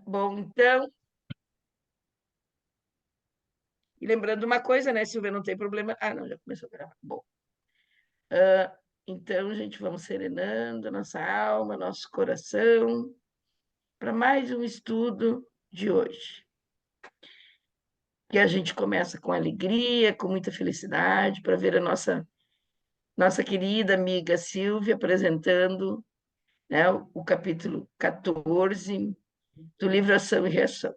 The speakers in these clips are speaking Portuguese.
Bom, então, e lembrando uma coisa, né, Silvia, não tem problema. Ah, não, já começou a gravar. Bom, então, gente, vamos serenando nossa alma, nosso coração, para mais um estudo de hoje. Que a gente começa com alegria, com muita felicidade, para ver a nossa querida amiga Silvia apresentando, né, o capítulo 14 do livro Ação e Reação.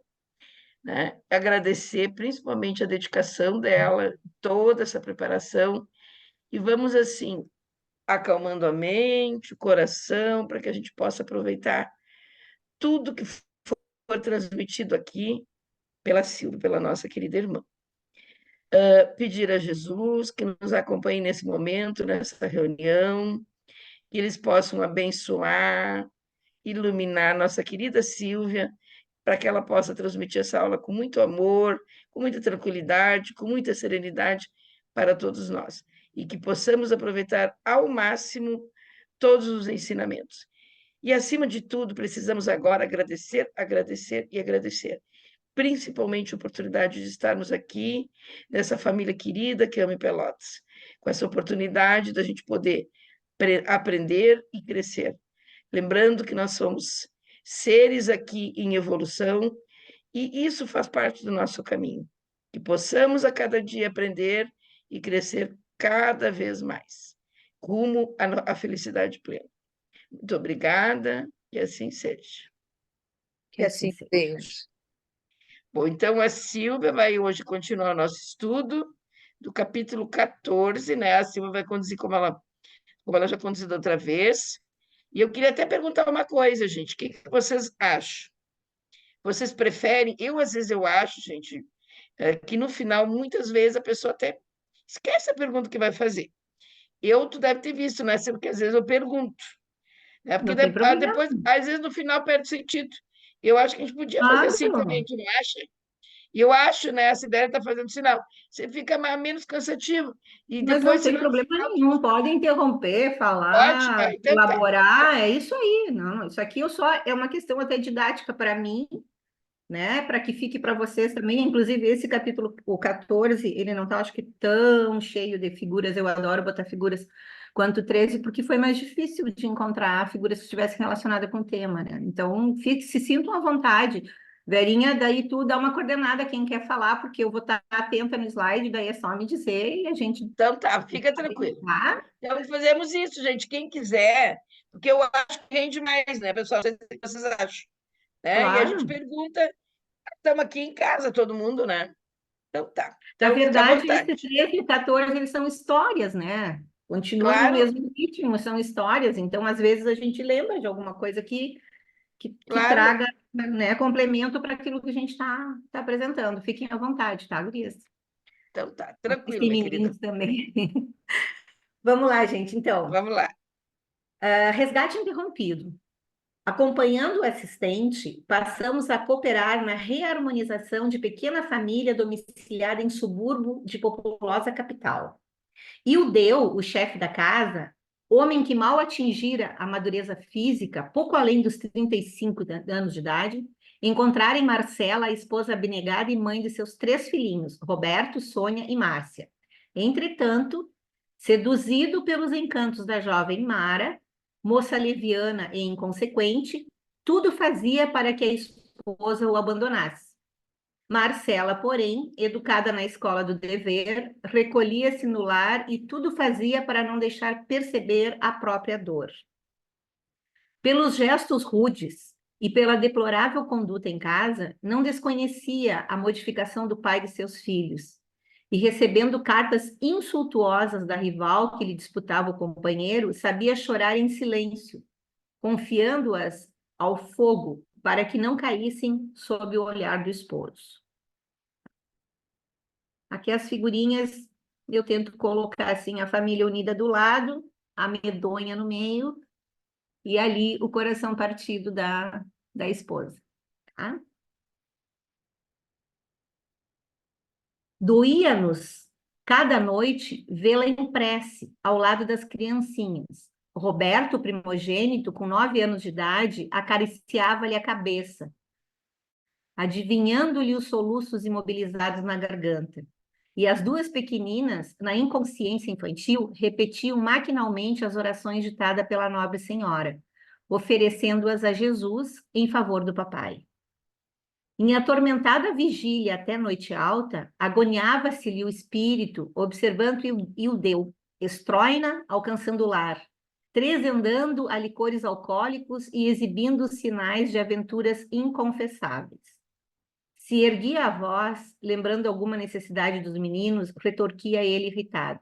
Né? Agradecer principalmente a dedicação dela, toda essa preparação, e vamos assim, acalmando a mente, o coração, para que a gente possa aproveitar tudo que for transmitido aqui pela Silvia, pela nossa querida irmã. Pedir a Jesus que nos acompanhe nesse momento, nessa reunião, que eles possam abençoar, iluminar nossa querida Silvia, para que ela possa transmitir essa aula com muito amor, com muita tranquilidade, com muita serenidade para todos nós. E que possamos aproveitar ao máximo todos os ensinamentos. E, acima de tudo, precisamos agora agradecer, agradecer e agradecer. Principalmente a oportunidade de estarmos aqui, nessa família querida que ama Pelotas, com essa oportunidade da gente poder aprender e crescer. Lembrando que nós somos seres aqui em evolução e isso faz parte do nosso caminho. Que possamos a cada dia aprender e crescer cada vez mais, rumo à felicidade plena. Muito obrigada, e assim seja. Que assim seja. Bom, então a Silvia vai hoje continuar o nosso estudo do capítulo 14, né? A Silvia vai conduzir como ela já conduziu da outra vez. E eu queria até perguntar uma coisa, gente, o que vocês acham? Vocês preferem? Às vezes, eu acho, gente, que no final, muitas vezes, a pessoa até esquece a pergunta que vai fazer. Tu deve ter visto, né? Porque às vezes eu pergunto, né? Porque Não tem problema. depois, às vezes, no final, perde sentido. Eu acho que a gente podia fazer assim também, Claro, tu não acha? E eu acho, né? Essa ideia está fazendo sinal. Você fica menos cansativo. E mas não depois, se tem no problema final, nenhum. Pode interromper, pode. falar, Então tá. elaborar, é isso aí. Não, isso aqui é uma questão até didática para mim, né? Para que fique para vocês também. Inclusive, esse capítulo, o 14, ele não está, acho que, tão cheio de figuras. Eu adoro botar figuras quanto o 13, porque foi mais difícil de encontrar figuras que estivessem relacionadas com o tema, né? Então, se sintam à vontade. Verinha, daí tu dá uma coordenada quem quer falar, porque eu vou estar atenta no slide, daí é só me dizer e a gente Então tá, fica tranquilo. tá? Então fazemos isso, gente. Quem quiser, porque eu acho que rende mais, né, pessoal? Não sei o que vocês acham. Né? E a gente Claro. pergunta, estamos aqui em casa, todo mundo, né? Então tá. Na Então fica à verdade, esse vontade. 13 e o 14, eles são histórias, né? Continua no Claro, mesmo ritmo, são histórias. Então, às vezes, a gente lembra de alguma coisa que claro. traga, né, complemento para aquilo que a gente está apresentando. Fiquem à vontade, tá, gurias? Então tá, Vocês tranquilo, têm minha querida. meninos também. Vamos lá, gente. Então, Vamos lá. resgate interrompido. Acompanhando o assistente, passamos a cooperar na reharmonização de pequena família domiciliada em subúrbio de populosa capital. E o Deu, o chefe da casa, homem que mal atingira a madureza física, pouco além dos 35 anos de idade, encontrara em Marcela a esposa abnegada e mãe de seus 3 filhinhos, Roberto, Sônia e Márcia. Entretanto, seduzido pelos encantos da jovem Mara, moça leviana e inconsequente, tudo fazia para que a esposa o abandonasse. Marcela, porém, educada na escola do dever, recolhia-se no lar e tudo fazia para não deixar perceber a própria dor. Pelos gestos rudes e pela deplorável conduta em casa, não desconhecia a modificação do pai de seus filhos. E recebendo cartas insultuosas da rival que lhe disputava o companheiro, sabia chorar em silêncio, confiando-as ao fogo para que não caíssem sob o olhar do esposo. Aqui as figurinhas eu tento colocar assim a família unida do lado, a medonha no meio e ali o coração partido da esposa. Tá? Doía-nos cada noite vê-la em prece ao lado das criancinhas. Roberto, primogênito, com 9 anos de idade, acariciava-lhe a cabeça, adivinhando-lhe os soluços imobilizados na garganta. E as duas pequeninas, na inconsciência infantil, repetiam maquinalmente as orações ditadas pela nobre senhora, oferecendo-as a Jesus em favor do papai. Em atormentada vigília até noite alta, agoniava-se-lhe o espírito, observando Ildeu, Estroina alcançando o lar, tresendando a licores alcoólicos e exibindo sinais de aventuras inconfessáveis. Se erguia a voz, lembrando alguma necessidade dos meninos, retorquia ele irritado.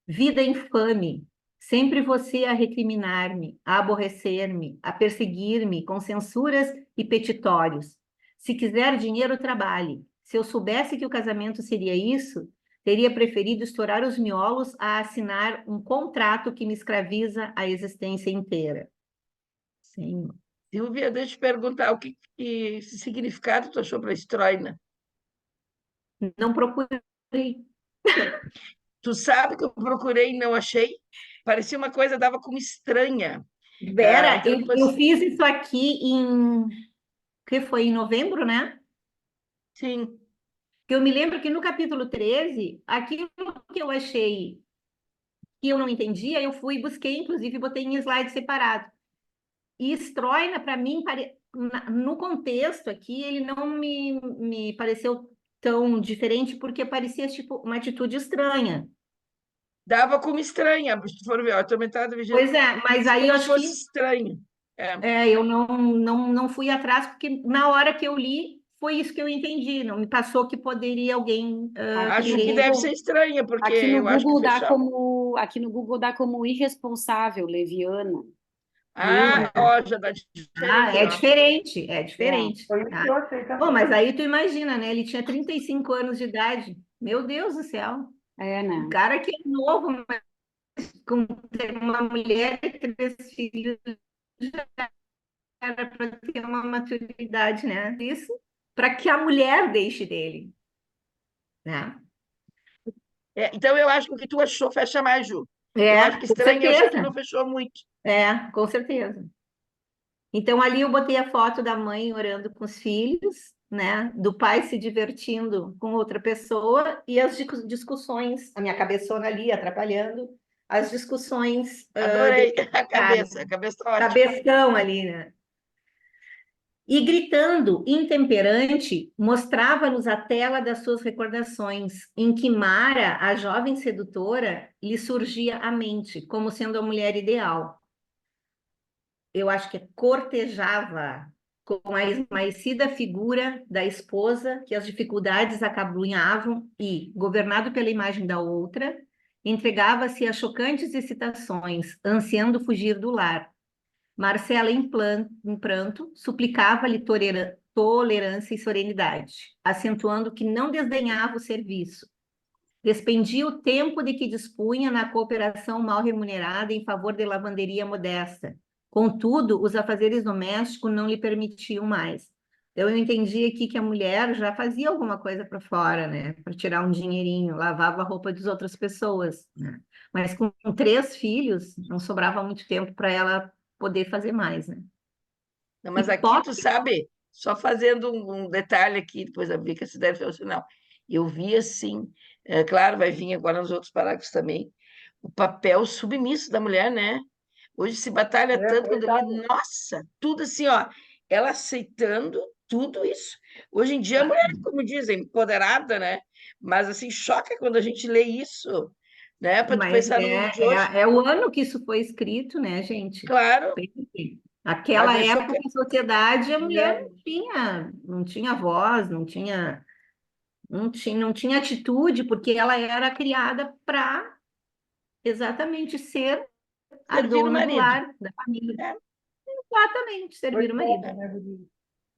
Vida infame! Sempre você a recriminar-me, a aborrecer-me, a perseguir-me com censuras e petitórios. Se quiser dinheiro, trabalhe. Se eu soubesse que o casamento seria isso, teria preferido estourar os miolos a assinar um contrato que me escraviza a existência inteira. Sim. Silvia, deixa eu te perguntar, o que significado tu achou para estroina? Não procurei. Tu sabe que eu procurei e não achei? Parecia uma coisa, dava como estranha. Vera, Então, eu depois, fiz isso aqui que foi em novembro, né? sim, Que eu me lembro que no capítulo 13, aquilo que eu achei que eu não entendia, eu fui e busquei, inclusive botei em slide separado. E Stroina, para mim, no contexto aqui, ele não me pareceu tão diferente, porque parecia tipo uma atitude estranha. dava como estranha, se tu for ver, ó, atormentada, vigília, Pois é, mas aí eu como se acho fosse que estranho. É, eu não fui atrás, porque na hora que eu li, foi isso que eu entendi. Não me passou que poderia alguém Aqui no acho que deve ser Google, estranha, porque eu acho que o pessoal. aqui no Google dá como irresponsável, leviana. Viu? Ah, ó, já dá Ah, diferente, ó. é É. diferente. Foi isso Tá? que eu achei Bom, também. mas aí tu imagina, né? Ele tinha 35 anos de idade. Meu Deus do céu. É, Um né? cara que é novo, mas com ter uma mulher e 3 filhos, já era para ter uma maturidade, né? Isso para que a mulher deixe dele, né? Então eu acho que o que tu achou fecha mais, Ju. Eu acho É, que com estranho, eu achei que certeza. não fechou muito. É, com certeza. Então, ali eu botei a foto da mãe orando com os filhos, né? Do pai se divertindo com outra pessoa e as discussões, a minha cabeçona ali atrapalhando, as discussões Adorei a desnecessárias, cabeça tá ótima. cabeção ali, né? E gritando, intemperante, mostrava-nos a tela das suas recordações, em que Mara, a jovem sedutora, lhe surgia à mente, como sendo a mulher ideal. Eu acho que cortejava com a esmaecida figura da esposa que as dificuldades acabrunhavam e, governado pela imagem da outra, entregava-se a chocantes excitações, ansiando fugir do lar. Marcela, em pranto, suplicava-lhe tolerância e serenidade, acentuando que não desdenhava o serviço. Despendia o tempo de que dispunha na cooperação mal remunerada em favor de lavanderia modesta. Contudo, os afazeres domésticos não lhe permitiam mais. Então, eu entendi aqui que a mulher já fazia alguma coisa para fora, né? Para tirar um dinheirinho, lavava a roupa das outras pessoas, né? Mas com 3 filhos, não sobrava muito tempo para ela poder fazer mais, né? Não, mas aqui, tu Hipócrita. sabe, só fazendo um detalhe aqui, depois a Vika se deve ao final. Eu vi assim, claro, vai vir agora nos outros parágrafos também, o papel submisso da mulher, né? Hoje se batalha É tanto quando eu vi, verdade. nossa, tudo assim, ó, ela aceitando tudo isso. Hoje em dia a mulher, como dizem, empoderada, né? Mas assim, choca quando a gente lê isso, né? Para tu Mas pensar no mundo de hoje, é o ano que isso foi escrito, né, gente? claro, Aquela mas é época, chocante. a sociedade, a mulher É, não tinha voz, não tinha atitude, porque ela era criada para exatamente ser a Servir o dona do marido. lar, da família. É, Exatamente, servir o marido. coitada, né, Rodrigo?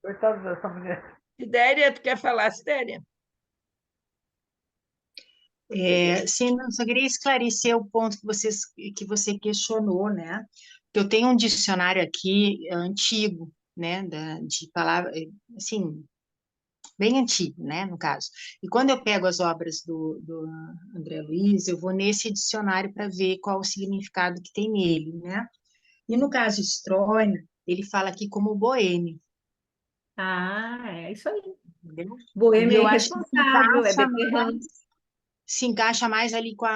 Coitada dessa mulher. Sidéria, tu quer falar, Sidéria? Sim, não, só queria esclarecer o ponto que você questionou, né? Que eu tenho um dicionário aqui antigo, né, de palavra, assim, bem antigo, né, no caso. E quando eu pego as obras do André Luiz, eu vou nesse dicionário para ver qual o significado que tem nele, né? E no caso Stroina, ele fala aqui como boêmio. É isso aí. Entendeu? E Boêmio é eu acho que irresponsável, é beberrão. se encaixa mais ali com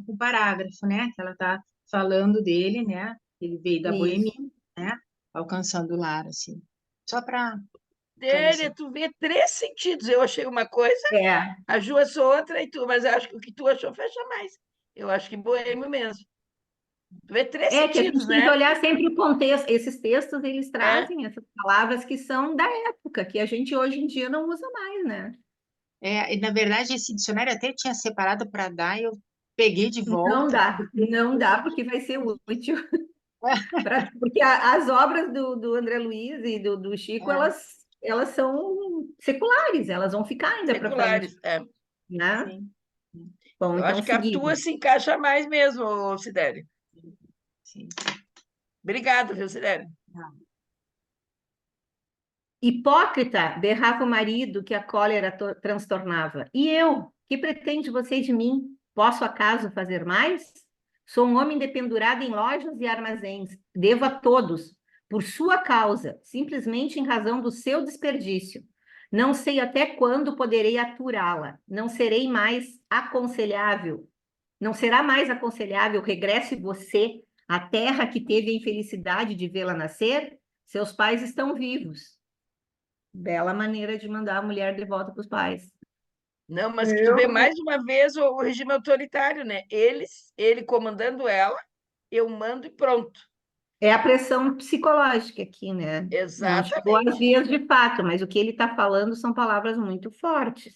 o parágrafo, né? Que ela está falando dele, né? Ele veio da boemia, Isso. né? Alcançando o lar, assim. Só para Dele, esclarecer. tu vê três sentidos. Eu achei uma coisa, É, a Ju achou outra e tu, mas eu acho que o que tu achou fecha mais. Eu acho que boêmio mesmo. Tu vê três é que a gente sentidos, tem que né? olhar sempre o contexto. Esses textos, eles É, trazem essas palavras que são da época, que a gente hoje em dia não usa mais, né? E, na verdade, esse dicionário até tinha separado para dar, e eu peguei de volta. Não dá, porque vai ser útil. Porque as obras do André Luiz e do Chico, É, elas são seculares, elas vão ficar ainda para frente, seculares. É. né? sim, Bom, Eu então acho que a tua seguimos. se encaixa mais mesmo, ô, Sidério. sim. Obrigado, viu, Sidério? Hipócrita, berrava o marido que a cólera transtornava. E eu? Que pretende você de mim? Posso acaso fazer mais? Sou um homem dependurado em lojas e armazéns. Devo a todos, por sua causa, simplesmente em razão do seu desperdício. Não sei até quando poderei aturá-la. Não serei mais aconselhável. Não será mais aconselhável regresse você à terra que teve a infelicidade de vê-la nascer? Seus pais estão vivos. Bela maneira de mandar a mulher de volta para os pais. Não, mas que tu vê Eu, mais uma vez o regime autoritário, né? Ele comandando ela, eu mando e pronto. É a pressão psicológica aqui, né? Não chegou às Exatamente. vias de fato, mas o que ele está falando são palavras muito fortes.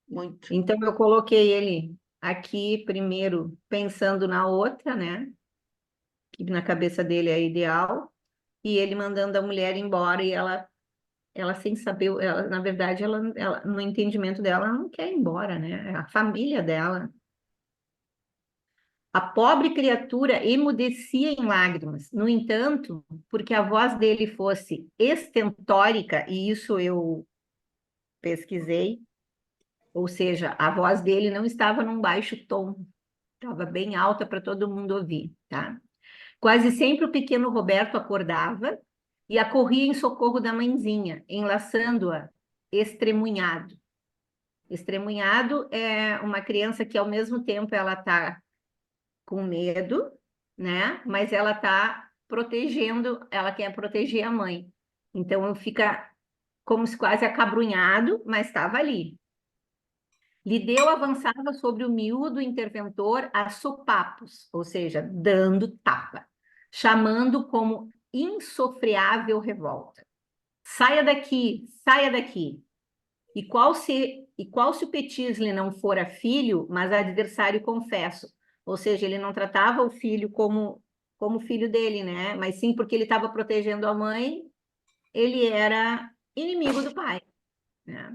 Muito. Então, eu coloquei ele aqui primeiro pensando na outra, né? Que na cabeça dele é ideal, e ele mandando a mulher embora e ela sem saber, na verdade, no entendimento dela, ela não quer ir embora, né? É a família dela. A pobre criatura emudecia em lágrimas. No entanto, porque a voz dele fosse estentórica, e isso eu pesquisei, ou seja, a voz dele não estava num baixo tom, estava bem alta para todo mundo ouvir, tá? Quase sempre o pequeno Roberto acordava e acorria em socorro da mãezinha, enlaçando-a estremunhado. Estremunhado é uma criança que, ao mesmo tempo, ela está com medo, né? Mas ela tá protegendo, ela quer proteger a mãe. Então fica como se quase acabrunhado, mas estava ali. Lideu avançava sobre o miúdo interventor a sopapos, ou seja, dando tapa, chamando como insofreável revolta. Saia daqui, saia daqui. E qual se o Petisle não fora filho, mas adversário confesso? Ou seja, ele não tratava o filho como filho dele, né? Mas sim porque ele estava protegendo a mãe, ele era inimigo do pai, né?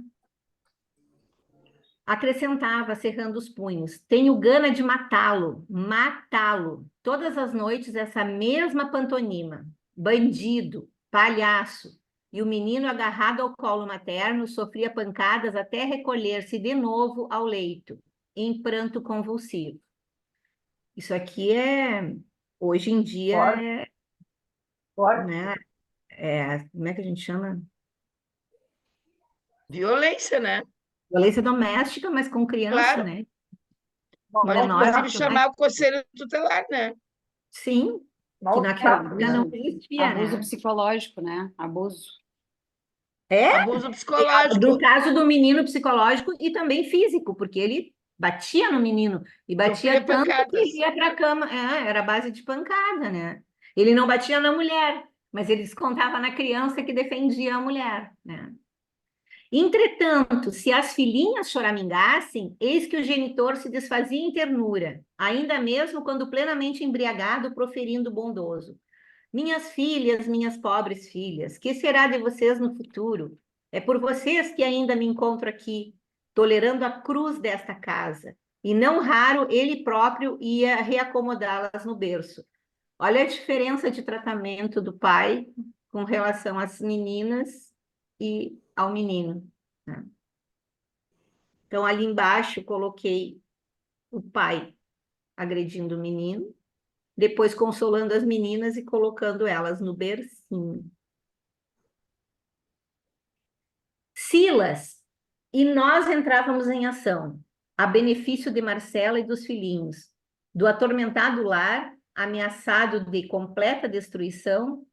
Acrescentava, cerrando os punhos: tenho gana de matá-lo, matá-lo. Todas as noites essa mesma pantonima. Bandido, palhaço. E o menino, agarrado ao colo materno, sofria pancadas até recolher-se de novo ao leito, em pranto convulsivo. Isso aqui hoje em dia, forte, forte. né? Como é que a gente chama? Violência, né? Violência doméstica, mas com criança, Claro. né? Com Pode, menor de inclusive, Maltrato, idade. chamar o conselho tutelar, né? Sim, que naquela maltrato, época né? não existia, Abuso né? psicológico, né? Abuso. É, Abuso psicológico. no caso do menino psicológico e também físico, porque ele batia no menino e Sofria batia tanto que ele pancadas. ia para a cama. Era a base de pancada, né? Ele não batia na mulher, mas ele descontava na criança que defendia a mulher, né? Entretanto, se as filhinhas choramingassem, eis que o genitor se desfazia em ternura, ainda mesmo quando plenamente embriagado, proferindo bondoso: minhas filhas, minhas pobres filhas, que será de vocês no futuro? É por vocês que ainda me encontro aqui, tolerando a cruz desta casa. E não raro ele próprio ia reacomodá-las no berço. Olha a diferença de tratamento do pai com relação às meninas e ao menino, né? Então, ali embaixo, coloquei o pai agredindo o menino, depois consolando as meninas e colocando elas no bercinho. Silas, e nós entrávamos em ação, a benefício de Marcela e dos filhinhos, do atormentado lar, ameaçado de completa destruição,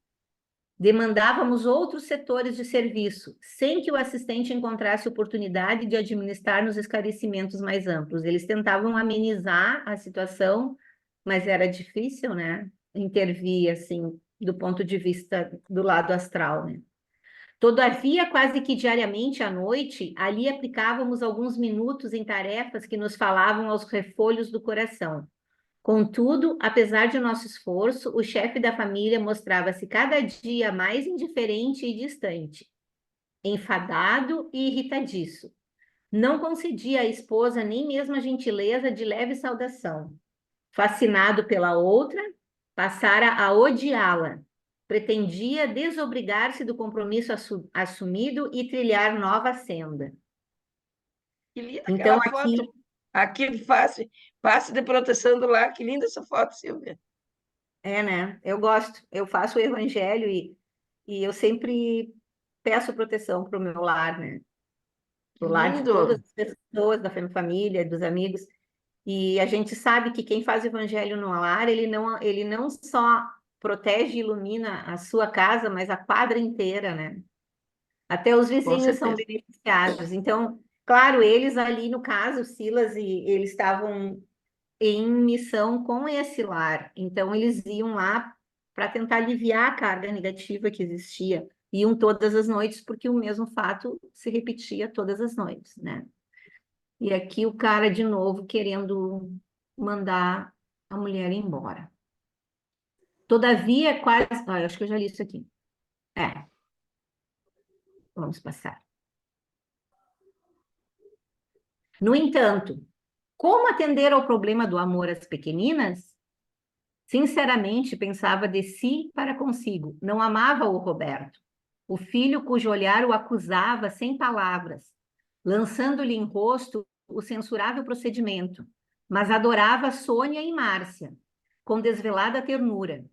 demandávamos outros setores de serviço, sem que o assistente encontrasse oportunidade de administrar nos esclarecimentos mais amplos. Eles tentavam amenizar a situação, mas era difícil, né? Intervir, assim, do ponto de vista do lado astral, né? Todavia, quase que diariamente à noite, ali aplicávamos alguns minutos em tarefas que nos falavam aos refolhos do coração. Contudo, apesar de nosso esforço, o chefe da família mostrava-se cada dia mais indiferente e distante, enfadado e irritadiço. Não concedia à esposa nem mesmo a gentileza de leve saudação. Fascinado pela outra, passara a odiá-la. Pretendia desobrigar-se do compromisso assumido e trilhar nova senda. Que linda Então, aquela foto. Aqui, face de proteção do lar. Que linda essa foto, Silvia. né? Eu gosto. Eu faço o evangelho e eu sempre peço proteção para o meu lar, né? Para o lar de Lindo. todas as pessoas, da família, dos amigos. E a gente sabe que quem faz o evangelho no lar, ele não só protege e ilumina a sua casa, mas a quadra inteira, né? Até os Com vizinhos são certeza. beneficiados. Então, claro, eles ali, no caso, Silas, e eles estavam em missão com esse lar. Então, eles iam lá para tentar aliviar a carga negativa que existia. Iam todas as noites, porque o mesmo fato se repetia todas as noites, né? E aqui o cara, de novo, querendo mandar a mulher embora. Todavia, quase... Ah, eu acho que eu já li isso aqui. Vamos passar. No entanto, como atender ao problema do amor às pequeninas? Sinceramente, pensava de si para consigo. Não amava o Roberto, o filho cujo olhar o acusava sem palavras, lançando-lhe em rosto o censurável procedimento, mas adorava Sônia e Márcia, com desvelada ternura.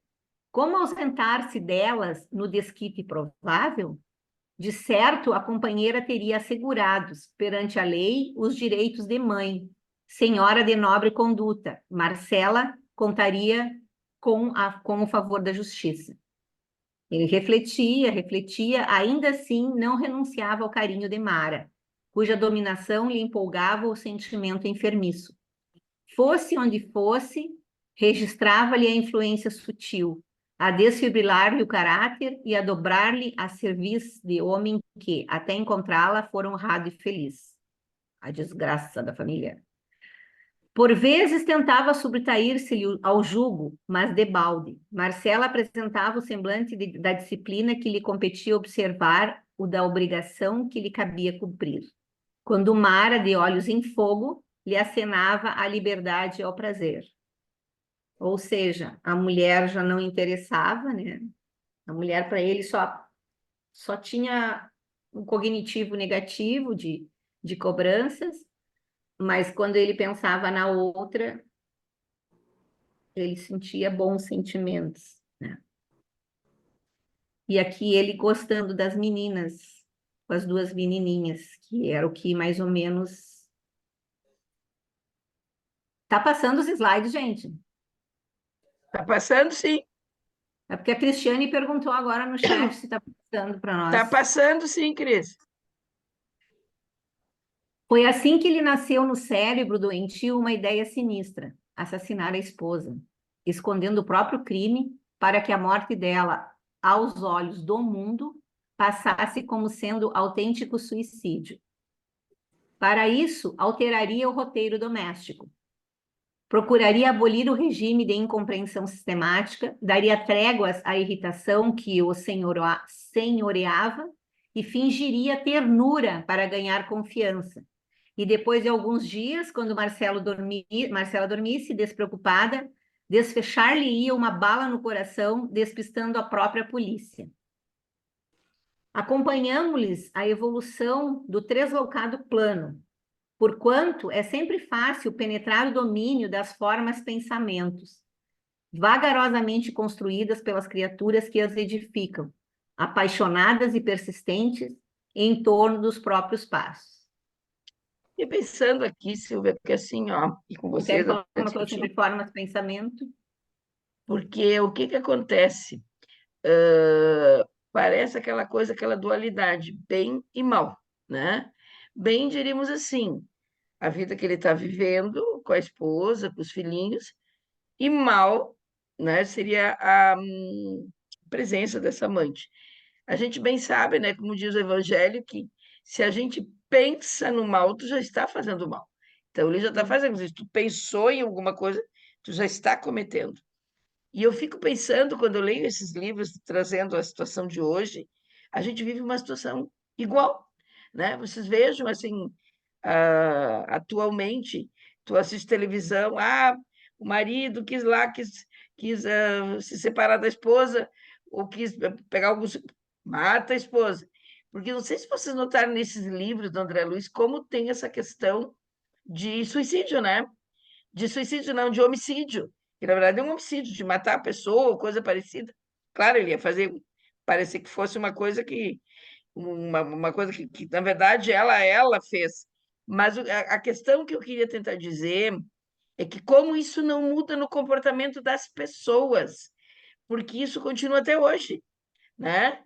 Como ausentar-se delas no desquite provável? De certo, a companheira teria assegurados, perante a lei, os direitos de mãe, senhora de nobre conduta. Marcela contaria com o favor da justiça. Ele refletia, ainda assim não renunciava ao carinho de Mara, cuja dominação lhe empolgava o sentimento enfermiço. Fosse onde fosse, registrava-lhe a influência sutil, a desfibrilar-lhe o caráter e a dobrar-lhe a serviço de homem que, até encontrá-la, fora honrado e feliz. A desgraça da família. Por vezes tentava subtrair-se-lhe ao jugo, mas debalde. Marcela apresentava o semblante da disciplina que lhe competia observar, o da obrigação que lhe cabia cumprir. Quando Mara, de olhos em fogo, lhe acenava a liberdade e ao prazer. Ou seja, a mulher já não interessava, né? A mulher, para ele, só tinha um cognitivo negativo de cobranças, mas quando ele pensava na outra, ele sentia bons sentimentos, né? E aqui ele gostando das meninas, com as duas menininhas, que era o que mais ou menos... Tá passando os slides, gente? Tá passando, sim. É porque a Cristiane perguntou agora no chat se tá passando para nós. Tá passando, sim, Cris. Foi assim que lhe nasceu no cérebro doentio uma ideia sinistra: assassinar a esposa, escondendo o próprio crime para que a morte dela, aos olhos do mundo, passasse como sendo autêntico suicídio. Para isso, alteraria o roteiro doméstico. Procuraria abolir o regime de incompreensão sistemática, daria tréguas à irritação que o senhoreava e fingiria ternura para ganhar confiança. E depois de alguns dias, quando Marcela dormisse, despreocupada, desfechar-lhe-ia uma bala no coração, despistando a própria polícia. Acompanhamos-lhes a evolução do translocado plano, porquanto é sempre fácil penetrar o domínio das formas pensamentos, vagarosamente construídas pelas criaturas que as edificam, apaixonadas e persistentes, em torno dos próprios passos. E pensando aqui, Silvia, porque assim, ó, e com Tu quer vocês, falar até uma coisa sobre discutir, formas de pensamento? porque o que que acontece? Parece aquela coisa, aquela dualidade, bem e mal, né? Bem, diríamos assim, a vida que ele está vivendo com a esposa, com os filhinhos, e mal, né, seria a presença dessa amante. A gente bem sabe, né, como diz o Evangelho, que se a gente pensa no mal, tu já está fazendo mal. Então, ele já está fazendo isso. Tu pensou em alguma coisa, tu já está cometendo. E eu fico pensando, quando eu leio esses livros trazendo a situação de hoje, a gente vive uma situação igual, né? Vocês vejam, assim, atualmente, tu assiste televisão, o marido quis lá, quis se separar da esposa, ou quis pegar alguns... Mata a esposa. Porque não sei se vocês notaram nesses livros do André Luiz como tem essa questão de suicídio, né? De suicídio, não, de homicídio. Que na verdade é um homicídio, de matar a pessoa ou coisa parecida. Claro, ele ia fazer parecer que fosse uma coisa uma coisa que, na verdade, ela fez. Mas a questão que eu queria tentar dizer é que como isso não muda no comportamento das pessoas, porque isso continua até hoje, né?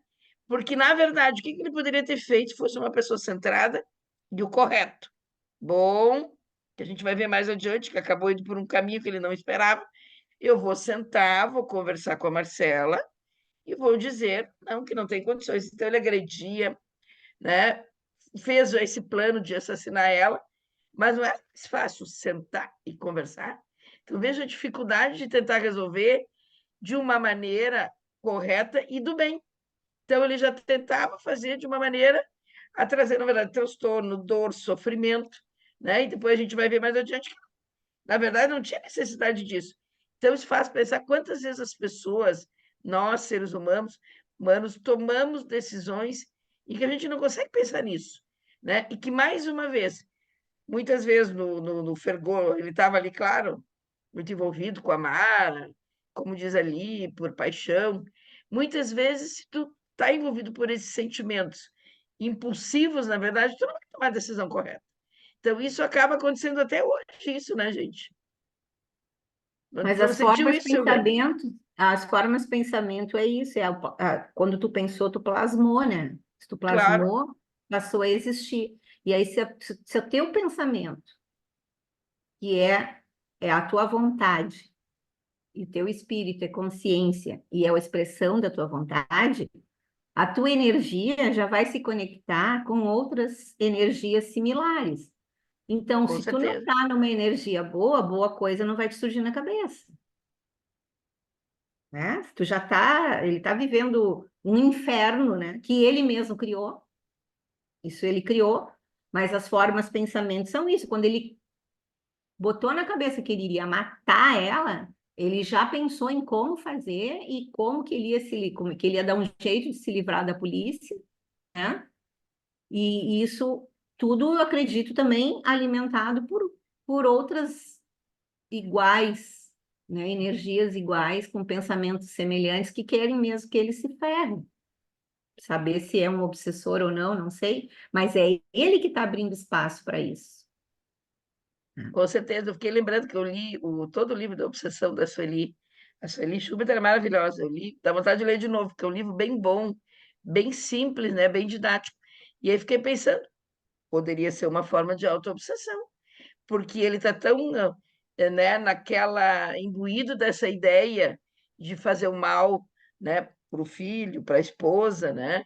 Porque, na verdade, o que ele poderia ter feito se fosse uma pessoa centrada e o correto? Bom, que a gente vai ver mais adiante, que acabou indo por um caminho que ele não esperava. Eu vou sentar, vou conversar com a Marcela e vou dizer não, que não tem condições. Então, ele agredia, né? Fez esse plano de assassinar ela, mas não é mais fácil sentar e conversar. Então, veja a dificuldade de tentar resolver de uma maneira correta e do bem. Então, ele já tentava fazer de uma maneira a trazer, na verdade, transtorno, dor, sofrimento, né? E depois a gente vai ver mais adiante que, na verdade, não tinha necessidade disso. Então, isso faz pensar quantas vezes as pessoas, nós, seres humanos tomamos decisões e que a gente não consegue pensar nisso, né? E que, mais uma vez, muitas vezes no fervor, ele estava ali, claro, muito envolvido com a Mara, como diz ali, por paixão. Muitas vezes, se tu está envolvido por esses sentimentos impulsivos, na verdade, tu não vai tomar a decisão correta. Então, isso acaba acontecendo até hoje, isso, né, gente? Mas Não sentiu isso, Silvia? as formas de pensamento é isso, quando tu pensou, tu plasmou, né? Se tu Claro, plasmou, passou a existir. E aí, se o teu pensamento, que é a tua vontade, e teu espírito é consciência, e é a expressão da tua vontade, a tua energia já vai se conectar com outras energias similares. Então, com se tu não certeza. está numa energia boa, boa coisa não vai te surgir na cabeça. Né? Tu já tá, ele está vivendo um inferno, né? Que ele mesmo criou. Isso ele criou, mas as formas de pensamento são isso. Quando ele botou na cabeça que ele iria matar ela, ele já pensou em como fazer e como que ele como que ele ia dar um jeito de se livrar da polícia, né? E isso tudo, eu acredito, também alimentado por outras iguais, né? Energias iguais, com pensamentos semelhantes, que querem mesmo que ele se ferre. Saber se é um obsessor ou não, não sei, mas é ele que está abrindo espaço para isso. Com certeza, eu fiquei lembrando que eu li todo o livro da Obsessão da Sueli. A Sueli Schubert era maravilhosa. Eu li, dá vontade de ler de novo, porque é um livro bem bom, bem simples, né? Bem didático. E aí fiquei pensando, poderia ser uma forma de autoobsessão, porque ele está tão, né, naquela imbuído dessa ideia de fazer o mal, né, para o filho, para a esposa, né?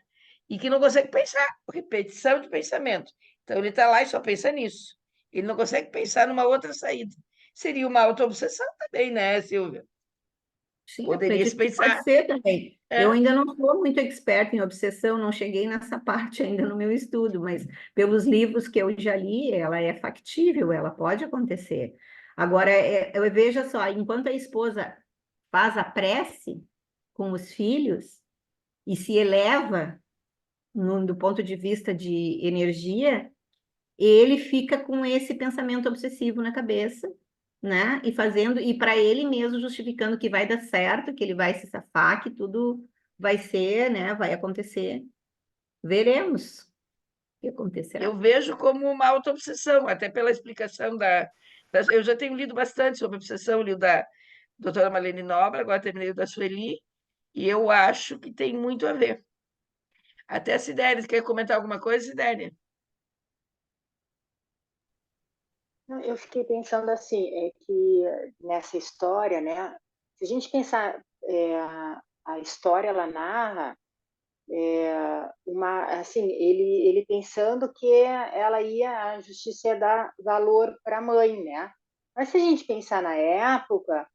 E que não consegue pensar, repetição de pensamento. Então ele está lá e só pensa nisso. Ele não consegue pensar numa outra saída. Seria uma autoobsessão também, né, Silvia? Sim, Poderia se acredito que pode pensar. ser também. Eu É, ainda não sou muito experta em obsessão, não cheguei nessa parte ainda no meu estudo, mas pelos livros que eu já li, ela é factível, ela pode acontecer. Agora, eu veja só, enquanto a esposa faz a prece com os filhos e se eleva do ponto de vista de energia, ele fica com esse pensamento obsessivo na cabeça, né? E fazendo, e para ele mesmo justificando que vai dar certo, que ele vai se safar, que tudo vai ser, né? Vai acontecer. Veremos. que acontecerá? Eu vejo como uma autoobsessão, até pela explicação eu já tenho lido bastante sobre obsessão, li o da doutora Marlene Nobre, agora terminei o da Sueli, e eu acho que tem muito a ver. Até a Sidéria, quer comentar alguma coisa, Sidéria? Não, eu fiquei pensando assim, é que nessa história, né? Se a gente pensar, a história ela narra assim, ele pensando que ela a justiça ia dar valor para a mãe, né? Mas se a gente pensar na época,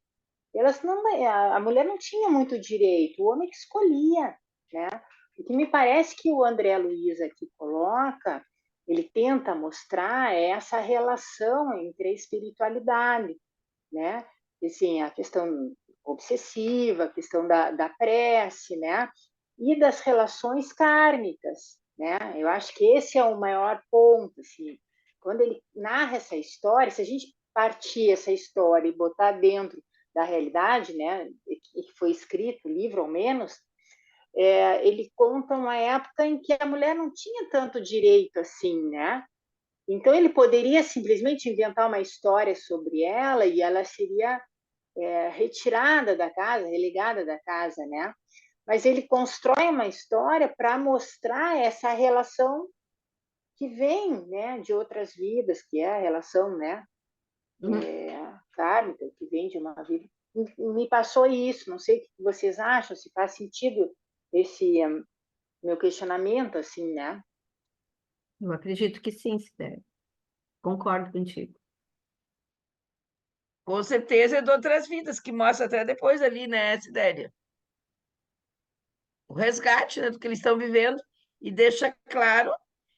elas não, a mulher não tinha muito direito, o homem que escolhia, né? O que me parece que o André Luiz aqui coloca, ele tenta mostrar essa relação entre a espiritualidade, né? E, assim, a questão obsessiva, a questão da prece, né? E das relações kármicas, né? Eu acho que esse é o maior ponto, assim. Quando ele narra essa história, se a gente partir essa história e botar dentro da realidade, né, que foi escrito, o livro ao menos, ele conta uma época em que a mulher não tinha tanto direito assim, né? Então ele poderia simplesmente inventar uma história sobre ela e ela seria retirada da casa, relegada da casa, né? Mas ele constrói uma história para mostrar essa relação que vem, né, de outras vidas, que é a relação, né, kármica, que vem de uma vida. Me passou isso, não sei o que vocês acham, se faz sentido esse meu questionamento, assim, né? Eu acredito que sim, Cidéria. Concordo contigo. Com certeza é de outras vidas, que mostra até depois ali, né, Sidéria? O resgate, né, do que eles estão vivendo e deixa claro,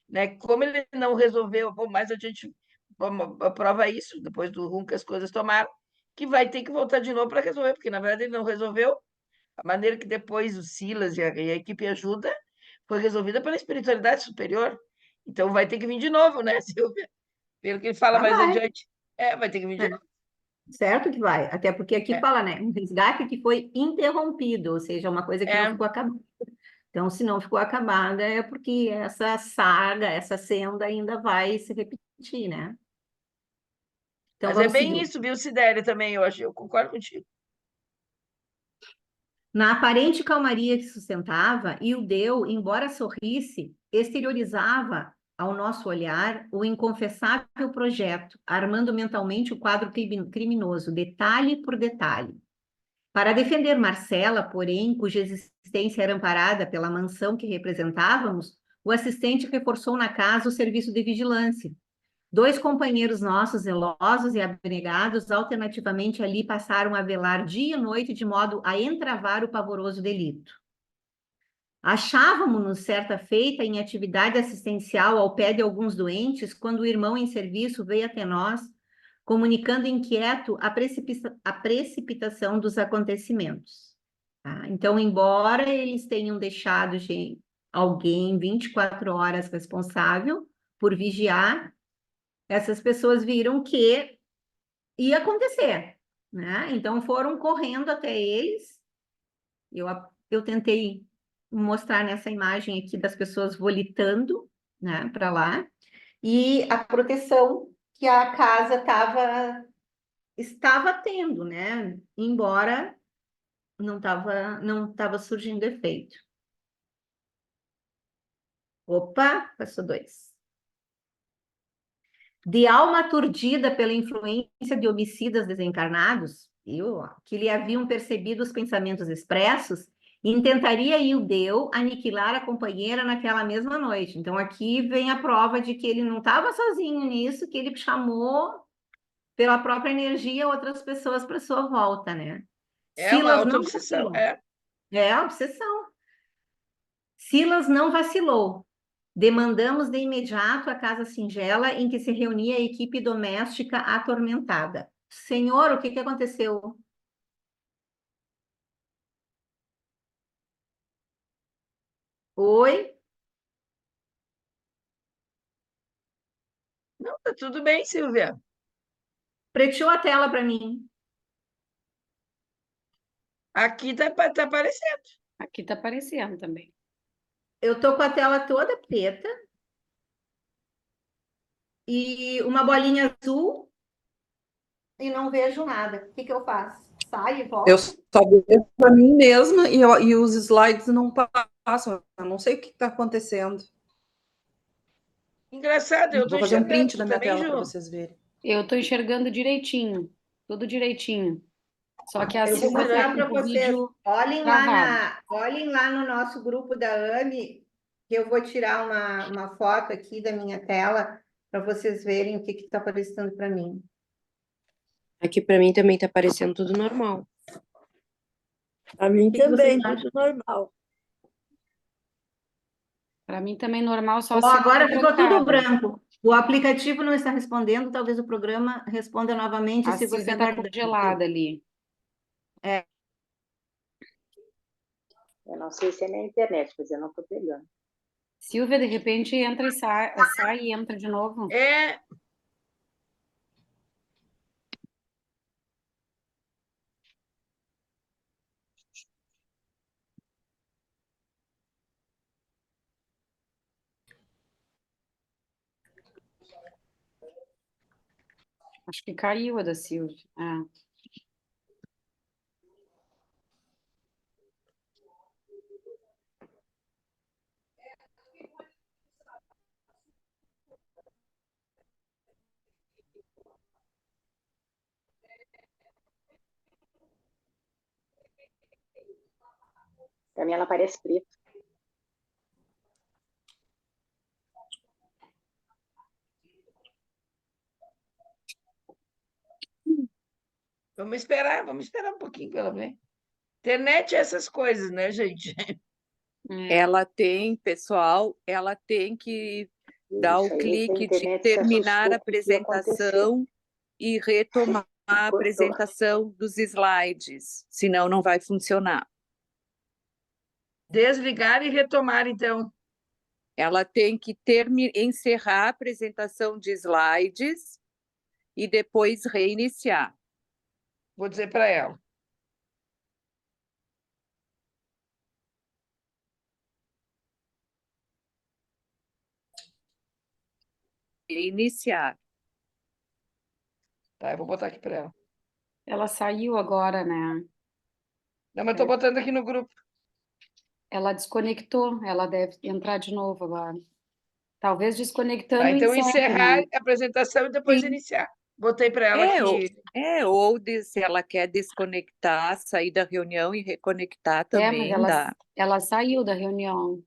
né, como ele não resolveu, bom, mas a gente prova isso, depois do rumo que as coisas tomaram, que vai ter que voltar de novo para resolver, porque na verdade ele não resolveu, a maneira que depois o Silas e a equipe ajuda foi resolvida pela espiritualidade superior. Então vai ter que vir de novo, né, Silvia? Pelo que ele fala Ah, mais vai. adiante. Vai ter que vir de É, novo. certo que vai. Até porque aqui É, fala, né? Um resgate que foi interrompido, ou seja, uma coisa que não é. ficou acabada. Então, se não ficou acabada, é porque essa saga, essa senda ainda vai se repetir, né? Então, Mas é vamos bem seguir. isso, viu, Sidéria, também, eu acho, eu concordo contigo. Na aparente calmaria que sustentava, Ildeu, embora sorrisse, exteriorizava ao nosso olhar o inconfessável projeto, armando mentalmente o quadro criminoso, detalhe por detalhe. Para defender Marcela, porém, cuja existência era amparada pela mansão que representávamos, o assistente reforçou na casa o serviço de vigilância. Dois companheiros nossos, zelosos e abnegados, alternativamente ali passaram a velar dia e noite de modo a entravar o pavoroso delito. Achávamos-nos certa feita em atividade assistencial ao pé de alguns doentes, quando o irmão em serviço veio até nós, comunicando inquieto a precipitação dos acontecimentos. Tá? Então, embora eles tenham deixado alguém 24 horas responsável por vigiar, essas pessoas viram que ia acontecer, né? Então foram correndo até eles. Eu tentei mostrar nessa imagem aqui das pessoas volitando, né, para lá, e a proteção que a casa estava tendo, né? Embora não tava surgindo efeito. Opa, passou dois. De alma aturdida pela influência de homicidas desencarnados, que lhe haviam percebido os pensamentos expressos, intentaria Ildeu aniquilar a companheira naquela mesma noite. Então, aqui vem a prova de que ele não estava sozinho nisso, que ele chamou pela própria energia outras pessoas para sua volta, né? É uma Silas não autoobsessão, vacilou. é. É a obsessão. Silas não vacilou. Demandamos de imediato a casa singela em que se reunia a equipe doméstica atormentada. Senhor, o que que aconteceu? Oi? Não, tá tudo bem, Silvia. Preteou a tela para mim. Aqui tá aparecendo. Aqui está aparecendo também. Eu tô com a tela toda preta. e uma bolinha azul e não vejo nada. O que que eu faço? Saio e Eu volto? só vejo para mim mesma e os slides não passam. Eu não sei o que está acontecendo. Engraçado, eu estou Vou fazer um enxergando, print tu da minha também, tela para Ju? vocês verem. Eu tô enxergando direitinho, tudo direitinho. Só que a Eu vou Esse Silvia tá mostrar troço. com para o vocês. vídeo Olhem travado. olhem lá no nosso grupo da AME, que eu vou tirar uma foto aqui da minha tela para vocês verem o que está aparecendo para mim. Aqui para mim também tá parecendo tudo normal. A mim que vocês também, acham? tudo normal. Para mim também normal, só Ó, se agora tá ficou tudo trancado. branco. O aplicativo não está respondendo, talvez o programa responda novamente A se você Silvia tá aguardar. congelada ali. Eu não sei se é minha internet, mas eu não estou pegando. Silvia, de repente, entra e sai e entra de novo. É, Acho que caiu a da Silvia. Ah. Para mim ela parece preta. vamos esperar um pouquinho para ela ver. Internet é essas coisas, né, gente? Ela tem, pessoal, ela tem que dar o Isso aí, que a clique de internet se terminar a assustou com o que ia acontecer. apresentação e retomar a Cortou. apresentação dos slides, senão não vai funcionar. Desligar e retomar, então. Ela tem que encerrar a apresentação de slides e depois reiniciar. Vou dizer para ela. Reiniciar. Tá, eu vou botar aqui para ela. Ela saiu agora, né? Não, mas estou botando aqui no grupo. Ela desconectou. Ela deve entrar de novo agora. Talvez desconectando Tá, então encerre, encerrar né? a apresentação e depois Sim. iniciar. Botei para ela Ou se ela quer desconectar, sair da reunião e reconectar Mas também dá. ela saiu da reunião.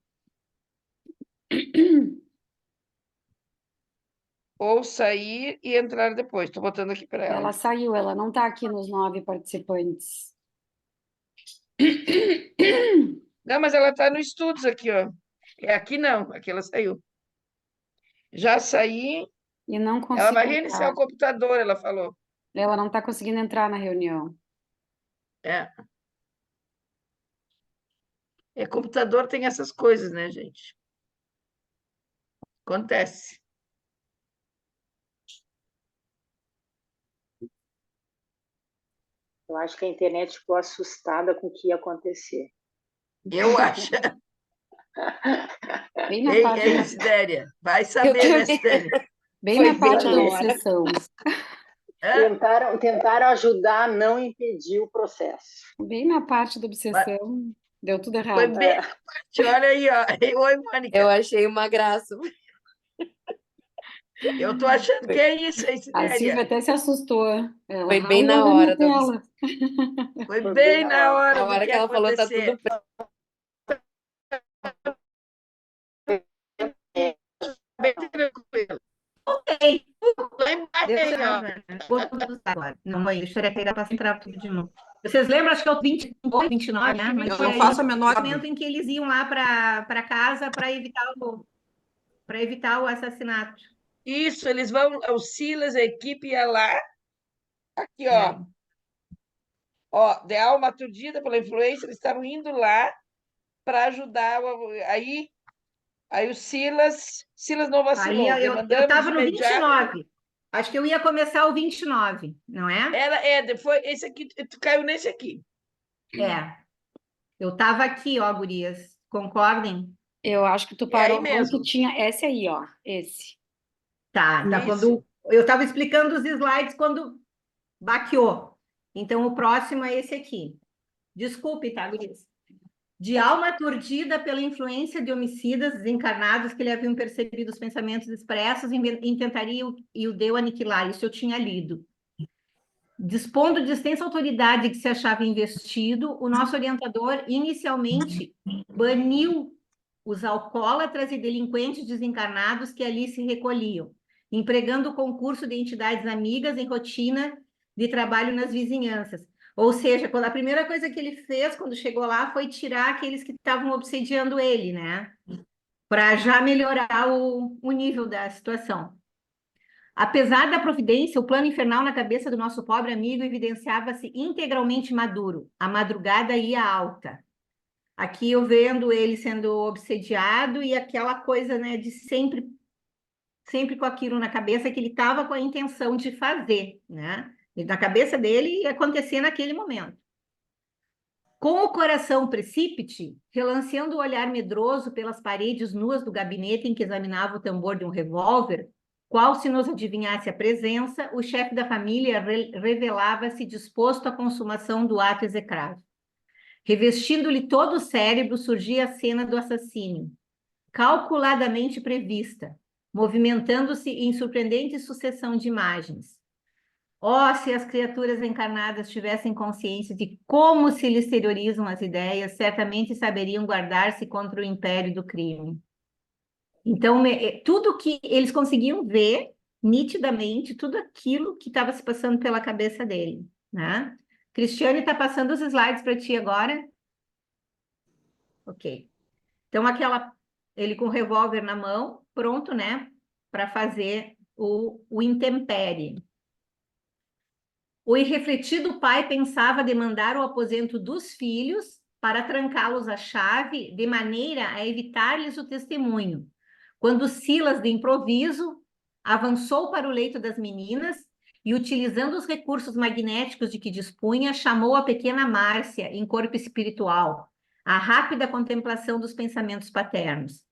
ou sair e entrar depois. Estou botando aqui para ela. Ela saiu, ela não está aqui nos 9 participantes. Não, mas ela está no estudos aqui, ó. É aqui não, aqui ela saiu. Já saí, E não ela consigo vai reiniciar entrar. o computador, ela falou. Ela não está conseguindo entrar na reunião. É. Computador tem essas coisas, né, gente? Acontece. Eu acho que a internet ficou assustada com o que ia acontecer. Eu acho. Bem na Ei, parte, Sidéria, vai saber, né, Sidéria? bem Foi na parte bem da na hora. obsessão. Tentaram ajudar a não impedir o processo. Bem na parte da obsessão. Deu tudo Foi errado. bem a parte, olha aí, ó. Oi, Mônica. Eu achei uma graça. Eu estou achando que é isso aí, A Sidéria. Silvia até se assustou. Ela Foi bem na ralou hora minha da tela. Foi Foi bem na hora A do hora que que ela falou, tá acontecer. tudo pronto. Bem tranquilo. Ok, Lá embaixo deu aí, ó. certo. Vou tudo agora. Não, mãe, deixa eu pegar para entrar tudo de novo. Vocês lembram, acho que é o 28, 29, né? Mas Eu foi não aí faço a o menor momento em que eles iam lá para casa para evitar o assassinato. Isso, eles vão, o Silas, a equipe ia lá, aqui, É. ó, de alma aturdida pela influência, eles estavam indo lá para ajudar. Aí o Silas não Aí vacilou, eu demandamos estava de no imediato. 29. Acho que eu ia começar o 29, não é? Depois, esse aqui, tu caiu nesse aqui. É. Eu estava aqui, ó, gurias. Concordem? Eu acho que tu É aí parou num que mesmo. tinha esse aí, ó. Esse. Tá, Isso. quando eu estava explicando os slides quando baqueou. Então, o próximo é esse aqui. Desculpe, tá, gurias? De alma aturdida pela influência de homicidas desencarnados que lhe haviam percebido os pensamentos expressos, intentaria e o deu aniquilar. Isso eu tinha lido. Dispondo de extensa autoridade que se achava investido, o nosso orientador inicialmente baniu os alcoólatras e delinquentes desencarnados que ali se recolhiam, empregando o concurso de entidades amigas em rotina de trabalho nas vizinhanças. Ou seja, a primeira coisa que ele fez quando chegou lá foi tirar aqueles que estavam obsediando ele, né? Para já melhorar o nível da situação. Apesar da providência, o plano infernal na cabeça do nosso pobre amigo evidenciava-se integralmente maduro. A madrugada ia alta. Aqui eu vendo ele sendo obsediado e aquela coisa, né, de sempre com aquilo na cabeça que ele estava com a intenção de fazer, né? E na cabeça dele ia acontecer naquele momento. Com o coração precípite, relanceando o olhar medroso pelas paredes nuas do gabinete em que examinava o tambor de um revólver, qual se nos adivinhasse a presença, o chefe da família revelava-se disposto à consumação do ato execrável. Revestindo-lhe todo o cérebro, surgia a cena do assassínio, calculadamente prevista, movimentando-se em surpreendente sucessão de imagens. Oh, se as criaturas encarnadas tivessem consciência de como se lhes exteriorizam as ideias, certamente saberiam guardar-se contra o império do crime. Então, tudo que eles conseguiam ver nitidamente, tudo aquilo que estava se passando pela cabeça dele, né? Cristiane está passando os slides para ti agora. Ok. Então, ele com o revólver na mão, pronto, né? Para fazer o intempérie. O irrefletido pai pensava demandar o aposento dos filhos para trancá-los à chave, de maneira a evitar-lhes o testemunho. Quando Silas, de improviso, avançou para o leito das meninas e, utilizando os recursos magnéticos de que dispunha, chamou a pequena Márcia em corpo espiritual, a rápida contemplação dos pensamentos paternos.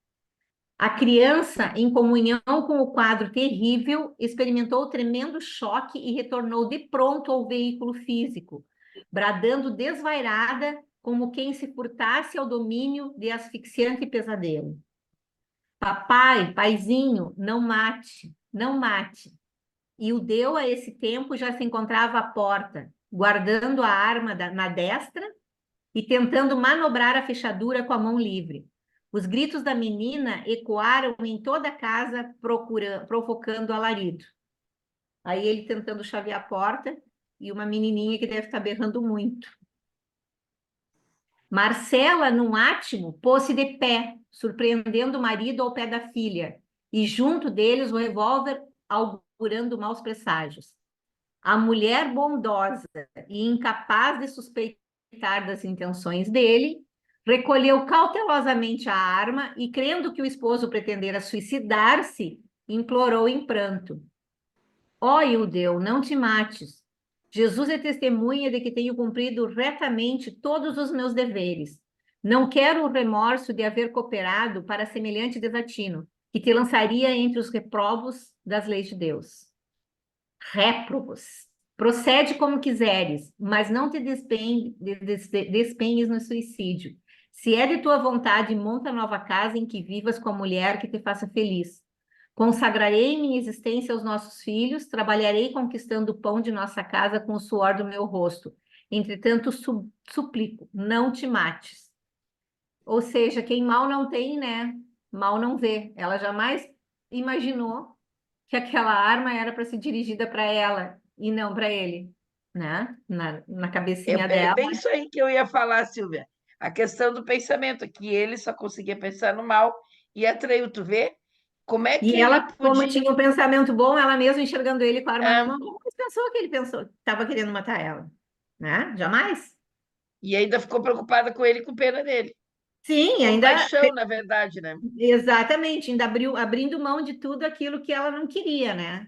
A criança, em comunhão com o quadro terrível, experimentou tremendo choque e retornou de pronto ao veículo físico, bradando desvairada como quem se furtasse ao domínio de asfixiante pesadelo. Papai, paizinho, não mate, não mate. E o deu a esse tempo já se encontrava à porta, guardando a arma na destra e tentando manobrar a fechadura com a mão livre. Os gritos da menina ecoaram em toda a casa, provocando alarido. Aí ele tentando chavear a porta e uma menininha que deve estar berrando muito. Marcela, num átimo, pôs-se de pé, surpreendendo o marido ao pé da filha, e junto deles o revólver augurando maus presságios. A mulher bondosa e incapaz de suspeitar das intenções dele, recolheu cautelosamente a arma e, crendo que o esposo pretendera suicidar-se, implorou em pranto. Ó Ildeu, não te mates. Jesus é testemunha de que tenho cumprido retamente todos os meus deveres. Não quero o remorso de haver cooperado para semelhante desatino, que te lançaria entre os reprobos das leis de Deus. Réprobos. Procede como quiseres, mas não te despenhes no suicídio. Se é de tua vontade, monta nova casa em que vivas com a mulher que te faça feliz. Consagrarei minha existência aos nossos filhos, trabalharei conquistando o pão de nossa casa com o suor do meu rosto. Entretanto, suplico, não te mates. Ou seja, quem mal não tem, né? Mal não vê. Ela jamais imaginou que aquela arma era para ser dirigida para ela e não para ele, né? Na cabecinha É dela. bem isso aí que eu ia falar, Silvia. A questão do pensamento, que ele só conseguia pensar no mal e atraiu, tu vê? Como é que E ela, ele como podia... tinha um pensamento bom, ela mesma enxergando ele com a arma na mão, nunca pensou que ele estava querendo matar ela, né? Jamais. E ainda ficou preocupada com ele, com pena dele. Sim, ainda Compaixão, na verdade, né? exatamente, ainda abrindo mão de tudo aquilo que ela não queria, né?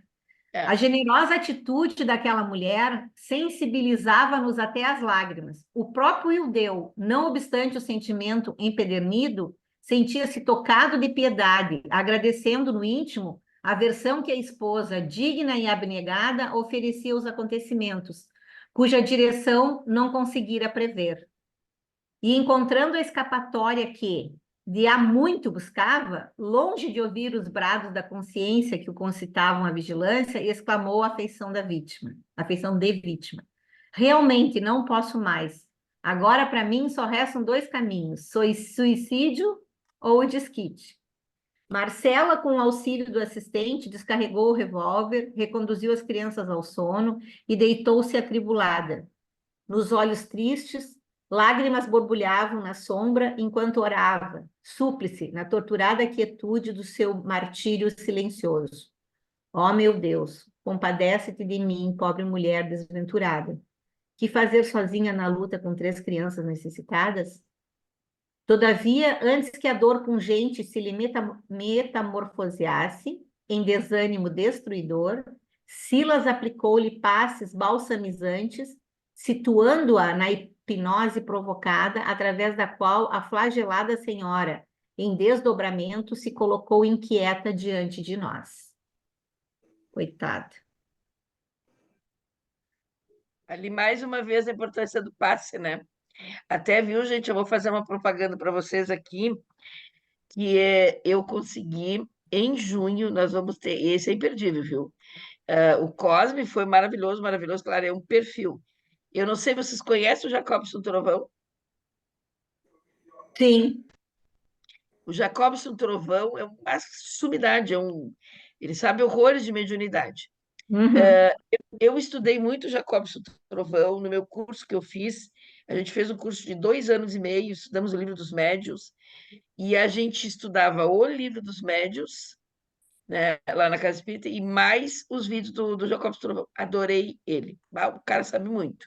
É. A generosa atitude daquela mulher sensibilizava-nos até as lágrimas. O próprio Ildeu, não obstante o sentimento empedernido, sentia-se tocado de piedade, agradecendo no íntimo a versão que a esposa, digna e abnegada, oferecia aos acontecimentos, cuja direção não conseguira prever. E encontrando a escapatória que, de há muito buscava, longe de ouvir os brados da consciência que o concitavam à vigilância, exclamou a afeição de vítima. Realmente não posso mais. Agora, para mim, só restam 2 caminhos: suicídio ou o desquite. Marcela, com o auxílio do assistente, descarregou o revólver, reconduziu as crianças ao sono e deitou-se atribulada. Nos olhos tristes, lágrimas borbulhavam na sombra enquanto orava, súplice na torturada quietude do seu martírio silencioso. Ó meu Deus, compadece-te de mim, pobre mulher desventurada. Que fazer sozinha na luta com 3 crianças necessitadas? Todavia, antes que a dor pungente se lhe metamorfoseasse em desânimo destruidor, Silas aplicou-lhe passes balsamizantes, situando-a na hipnose provocada, através da qual a flagelada senhora, em desdobramento, se colocou inquieta diante de nós. Coitada. Ali, mais uma vez, a importância do passe, né? Até, viu, gente, eu vou fazer uma propaganda para vocês aqui, que eu consegui, em junho, nós vamos ter, esse é imperdível, viu? O Cosme foi maravilhoso, maravilhoso, claro, é um perfil. Eu não sei, vocês conhecem o Jacobson Trovão? Sim. O Jacobson Trovão é uma sumidade, ele sabe horrores de mediunidade. Uhum. Eu estudei muito Jacobson Trovão no meu curso que eu fiz. A gente fez um curso de 2 anos e meio, estudamos o livro dos médiuns, e a gente estudava o livro dos médiuns, né, lá na Casa Espírita, e mais os vídeos do Jacobson Trovão. Adorei ele. O cara sabe muito.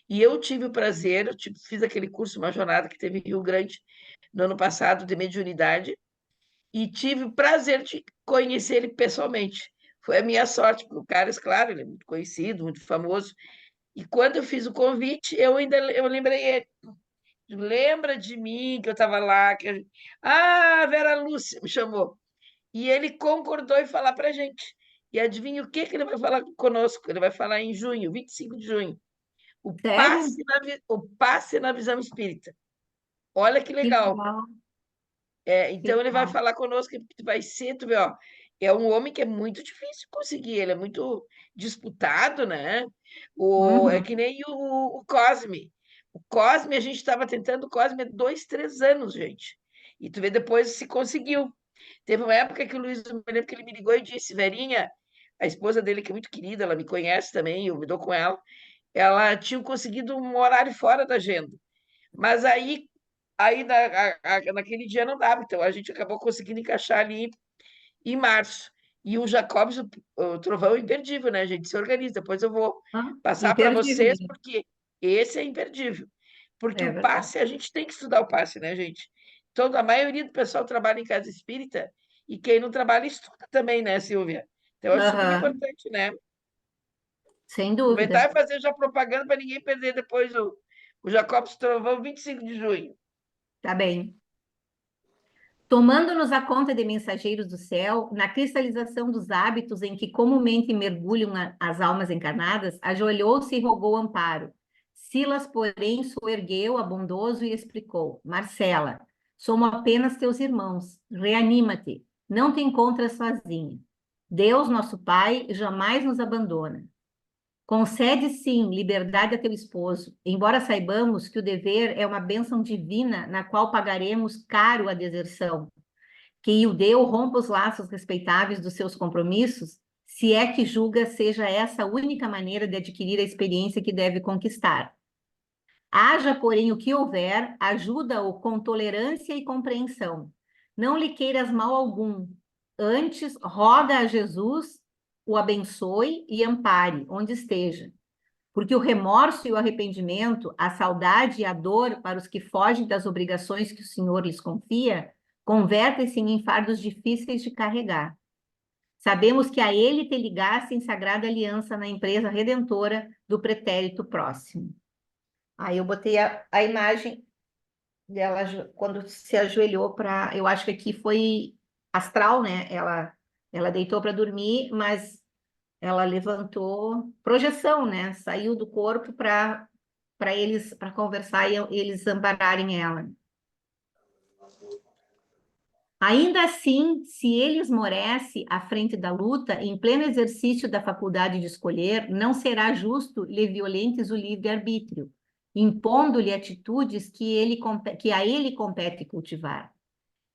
E eu tive o prazer, fiz aquele curso, uma jornada que teve em Rio Grande no ano passado, de mediunidade, e tive o prazer de conhecer ele pessoalmente. Foi a minha sorte, porque o cara, claro, ele é muito conhecido, muito famoso. E quando eu fiz o convite, eu lembrei ele. Lembra de mim, que eu estava lá? A Vera Lúcia me chamou. E ele concordou em falar para a gente. E adivinha o que ele vai falar conosco? Ele vai falar em junho, 25 de junho. Sério? O passe na visão espírita. Olha que Que legal. legal. Então ele vai falar conosco, que vai ser, tu vê, ó, é um homem que é muito difícil conseguir, ele é muito disputado, né? É Uhum. que nem o Cosme. O Cosme, a gente estava tentando o Cosme há 2, 3 anos, gente. E tu vê, depois se conseguiu. Teve uma época que o Luiz, eu me lembro que ele me ligou e disse, Verinha, a esposa dele, que é muito querida, ela me conhece também, eu me dou com ela tinha conseguido um horário fora da agenda. Mas aí naquele dia não dava, então a gente acabou conseguindo encaixar ali em março. E o Jacobs, o Trovão, é imperdível, né, gente? Se organiza. Depois eu vou passar para Imperdível, vocês, né? porque esse é imperdível. Porque É o verdade. passe, a gente tem que estudar o passe, né, gente? Então, a maioria do pessoal trabalha em casa espírita, e quem não trabalha estuda também, né, Silvia? Então, é super Aham. importante, né? Sem Aproveitar dúvida. e fazer já propaganda para ninguém perder depois o Jacobs Trovão, 25 de junho. Tá bem. Tomando-nos a conta de mensageiros do céu, na cristalização dos hábitos em que comumente mergulham as almas encarnadas, ajoelhou-se e rogou amparo. Silas, porém, soergueu a bondoso e explicou: Marcela, somos apenas teus irmãos. Reanima-te. Não te encontras sozinha. Deus, nosso Pai, jamais nos abandona. Concede, sim, liberdade a teu esposo, embora saibamos que o dever é uma bênção divina na qual pagaremos caro a deserção. Que o deu rompa os laços respeitáveis dos seus compromissos, se é que julga seja essa a única maneira de adquirir a experiência que deve conquistar. Haja, porém, o que houver, ajuda-o com tolerância e compreensão. Não lhe queiras mal algum. Antes, roga a Jesus, o abençoe e ampare onde esteja. Porque o remorso e o arrependimento, a saudade e a dor para os que fogem das obrigações que o Senhor lhes confia, convertem-se em fardos difíceis de carregar. Sabemos que a ele te ligasse em sagrada aliança na empresa redentora do pretérito próximo. Aí eu botei a imagem dela quando se ajoelhou para... Eu acho que aqui foi astral, né? Ela Ela deitou para dormir, mas ela levantou projeção, né? Saiu do corpo para conversar e eles ampararem ela. Ainda assim, se ele esmorece à frente da luta, em pleno exercício da faculdade de escolher, não será justo lhe violentes o livre-arbítrio, impondo-lhe atitudes que a ele compete cultivar.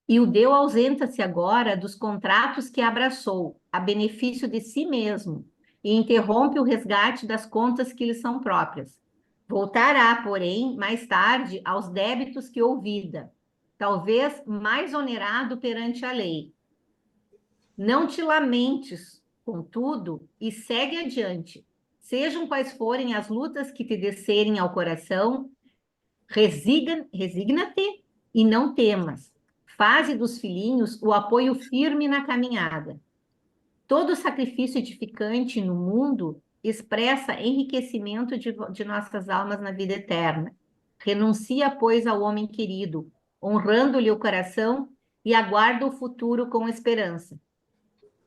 E o Deu ausenta-se agora dos contratos que abraçou, a benefício de si mesmo, e interrompe o resgate das contas que lhe são próprias. Voltará, porém, mais tarde, aos débitos que ouvida, talvez mais onerado perante a lei. Não te lamentes, contudo, e segue adiante. Sejam quais forem as lutas que te descerem ao coração, resigna-te e não temas. Faze dos filhinhos o apoio firme na caminhada. Todo sacrifício edificante no mundo expressa enriquecimento de nossas almas na vida eterna. Renuncia, pois, ao homem querido, honrando-lhe o coração e aguarda o futuro com esperança.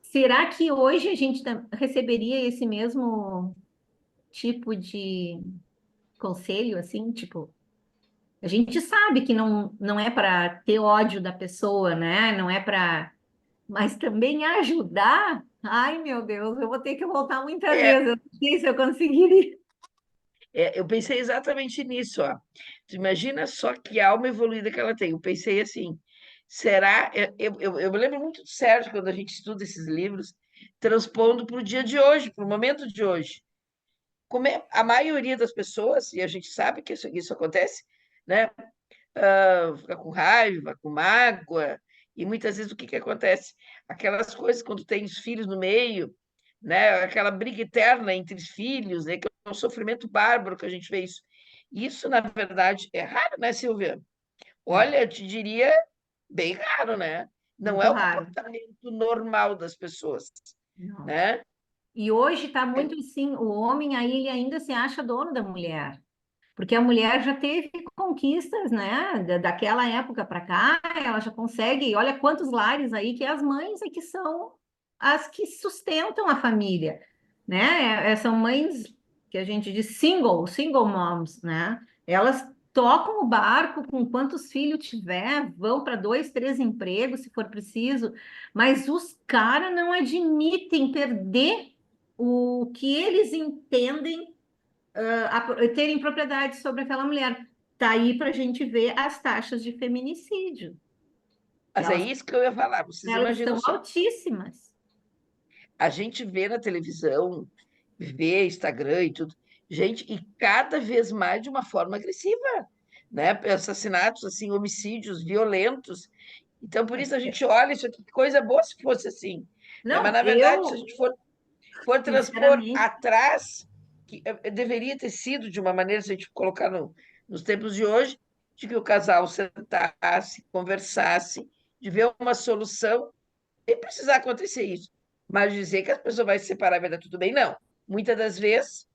Será que hoje a gente receberia esse mesmo tipo de conselho, assim, tipo, a gente sabe que não é para ter ódio da pessoa, né? Não é para. Mas também ajudar. Ai, meu Deus, eu vou ter que voltar muitas É, vezes. Eu não sei se eu conseguiria. eu pensei exatamente nisso, ó. Tu imagina só que alma evoluída que ela tem. Eu pensei assim, será... Eu me lembro muito do Sérgio, quando a gente estuda esses livros, transpondo para o dia de hoje, para o momento de hoje. Como é a maioria das pessoas, e a gente sabe que isso acontece, né? Fica com raiva, com mágoa, e muitas vezes o que acontece? Aquelas coisas quando tem os filhos no meio, né? Aquela briga eterna entre os filhos, né? Que é um sofrimento bárbaro que a gente vê isso. Isso, na verdade, é raro, né, Silvia? É, Olha, eu te diria bem raro, né? Não muito é o raro. comportamento normal das pessoas, Não. né? E hoje está muito assim, o homem aí ele ainda se acha dono da mulher. Porque a mulher já teve conquistas, né? Daquela época para cá, ela já consegue. Olha quantos lares aí que as mães é que são as que sustentam a família, né? São mães que a gente diz single moms, né? Elas tocam o barco com quantos filhos tiver, vão para 2, 3 empregos se for preciso, mas os caras não admitem perder o que eles entendem terem propriedade sobre aquela mulher. Tá aí para a gente ver as taxas de feminicídio. Mas é Elas, isso que eu ia falar. Vocês elas imaginam estão só. altíssimas. A gente vê na televisão, vê Instagram e tudo, gente, e cada vez mais de uma forma agressiva, né? Assassinatos, assim, homicídios violentos. Então, por isso a gente olha isso aqui, que coisa boa se fosse assim. Né? Mas, Não, na verdade, se a eu, gente for transpor sinceramente, atrás, que deveria ter sido de uma maneira, se a gente colocar nos tempos de hoje, de que o casal sentasse, conversasse, de ver uma solução, nem precisar acontecer isso. Mas dizer que a pessoa vai se separar e vai dar tudo bem, não. Muitas das vezes,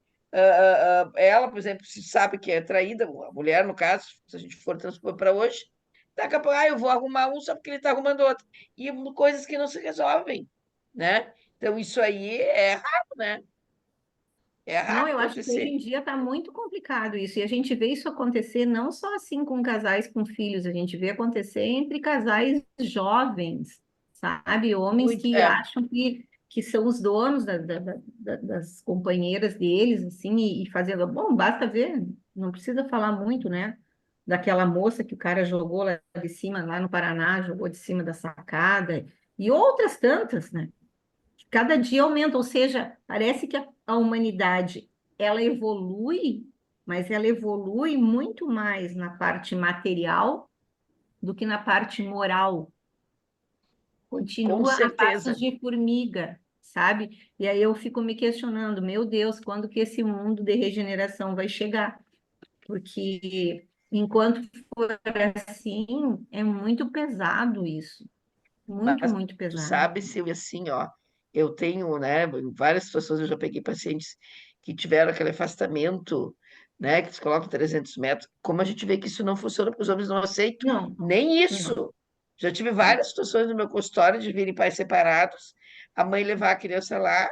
ela, por exemplo, se sabe que é traída, a mulher, no caso, se a gente for transpor para hoje, daqui a pouco, eu vou arrumar um só porque ele está arrumando outro. E coisas que não se resolvem, né? Então, isso aí é raro, né? É não, raro eu acho que hoje acontecer. em dia está muito complicado isso. E a gente vê isso acontecer não só assim com casais com filhos, a gente vê acontecer entre casais jovens, sabe? Homens Muito, que acham que são os donos das companheiras deles, assim, e fazendo. Bom, basta ver, não precisa falar muito, né? Daquela moça que o cara jogou lá de cima, lá no Paraná, jogou de cima da sacada, e outras tantas, né? Cada dia aumenta, ou seja, parece que a humanidade ela evolui, mas ela evolui muito mais na parte material do que na parte moral. com Continua a passos certeza. de formiga, sabe? E aí eu fico me questionando, meu Deus, quando que esse mundo de regeneração vai chegar? Porque enquanto for assim, é muito pesado isso, muito, Mas muito tu pesado. sabe, Silvia, assim, ó, eu tenho, né, em várias situações eu já peguei pacientes que tiveram aquele afastamento, né, que eles colocam 300 metros, como a gente vê que isso não funciona, porque os homens não aceitam Não, nem não, isso. Já tive não. várias situações no meu consultório de virem pais separados, a mãe levar a criança lá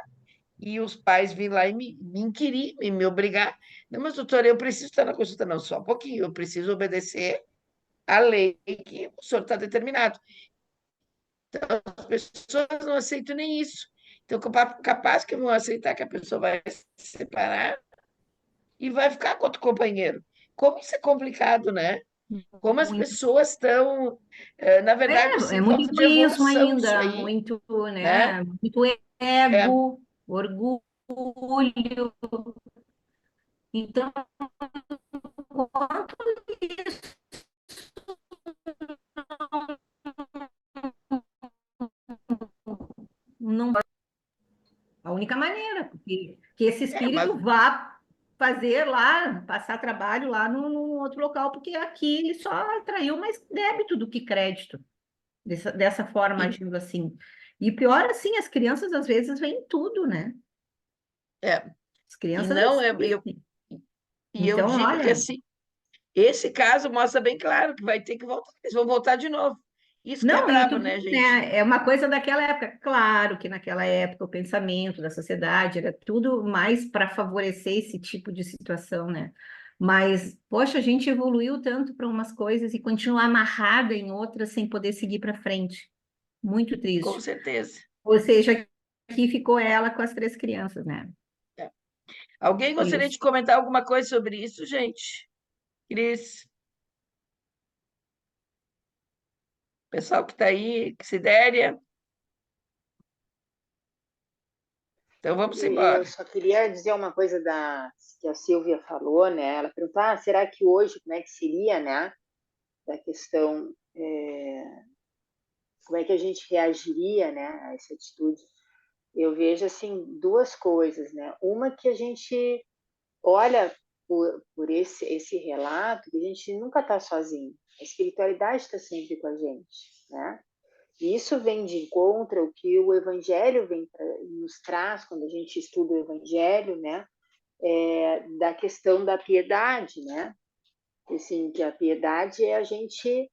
e os pais virem lá e me inquirir, me obrigar. Não, mas doutora, eu preciso estar na consulta. Não, só um pouquinho, eu preciso obedecer à lei que o senhor está determinado. Então, as pessoas não aceitam nem isso. Então, capaz que vão aceitar que a pessoa vai se separar e vai ficar com outro companheiro. Como isso é complicado, né? Como as Muito. pessoas estão, na verdade, É assim, muito falta de egoísmo evolução isso ainda, aí, muito, né? né? Muito É, ego, orgulho. Então, quanto isso não a única maneira, porque que esse mas espírito vá fazer lá, passar trabalho lá no outro local, porque aqui ele só atraiu mais débito do que crédito, dessa forma, e, agindo assim. E pior assim, as crianças às vezes veem tudo, né? é, As e crianças não é, assistem. eu Então, digo que olha, assim, esse caso mostra bem claro que vai ter que voltar, eles vão voltar de novo. Isso que é não, e brabo, tu né, vê, gente? né? É uma coisa daquela época. Claro que naquela época o pensamento da sociedade era tudo mais para favorecer esse tipo de situação, né? Mas, poxa, a gente evoluiu tanto para umas coisas e continua amarrada em outras sem poder seguir para frente. Muito Com triste. certeza. Ou seja, aqui ficou ela com as três crianças, né? É. Alguém gostaria Isso. de comentar alguma coisa sobre isso, gente? Cris, pessoal que está aí, Sidéria, então vamos Eu embora. só queria dizer uma coisa que a Silvia falou, né? Ela perguntou, será que hoje, como é que seria, né? Da questão, como é que a gente reagiria, né, a essa atitude? Eu vejo, assim, duas coisas, né? Uma que a gente olha por esse relato, que a gente nunca está sozinho. A espiritualidade está sempre com a gente, né? E isso vem de encontro ao que o Evangelho nos traz quando a gente estuda o Evangelho, né? Da questão da piedade, né? Assim, que a piedade é a gente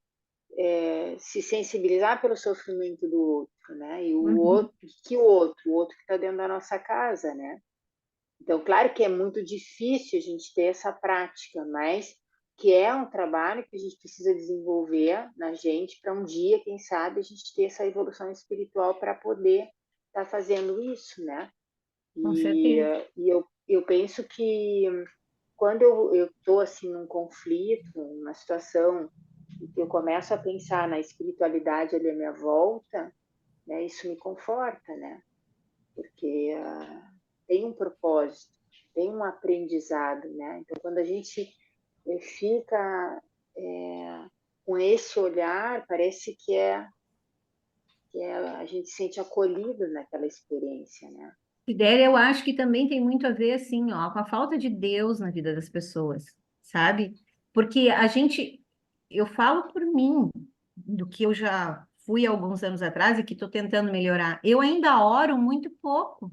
se sensibilizar pelo sofrimento do outro, né? E o Uhum. outro, o outro que está dentro da nossa casa, né? Então, claro que é muito difícil a gente ter essa prática, mas que é um trabalho que a gente precisa desenvolver na gente para um dia, quem sabe, a gente ter essa evolução espiritual para poder estar fazendo isso, né? Com E, certeza. eu penso que quando eu estou assim num conflito, numa situação e que eu começo a pensar na espiritualidade ali à minha volta, né, isso me conforta, né? Porque tem um propósito, tem um aprendizado, né? Então, quando a gente fica com esse olhar, parece que a gente se sente acolhido naquela experiência, né? Sidéria, eu acho que também tem muito a ver, assim, ó, com a falta de Deus na vida das pessoas, sabe? Porque a gente, eu falo por mim, do que eu já fui alguns anos atrás e que estou tentando melhorar. Eu ainda oro muito pouco.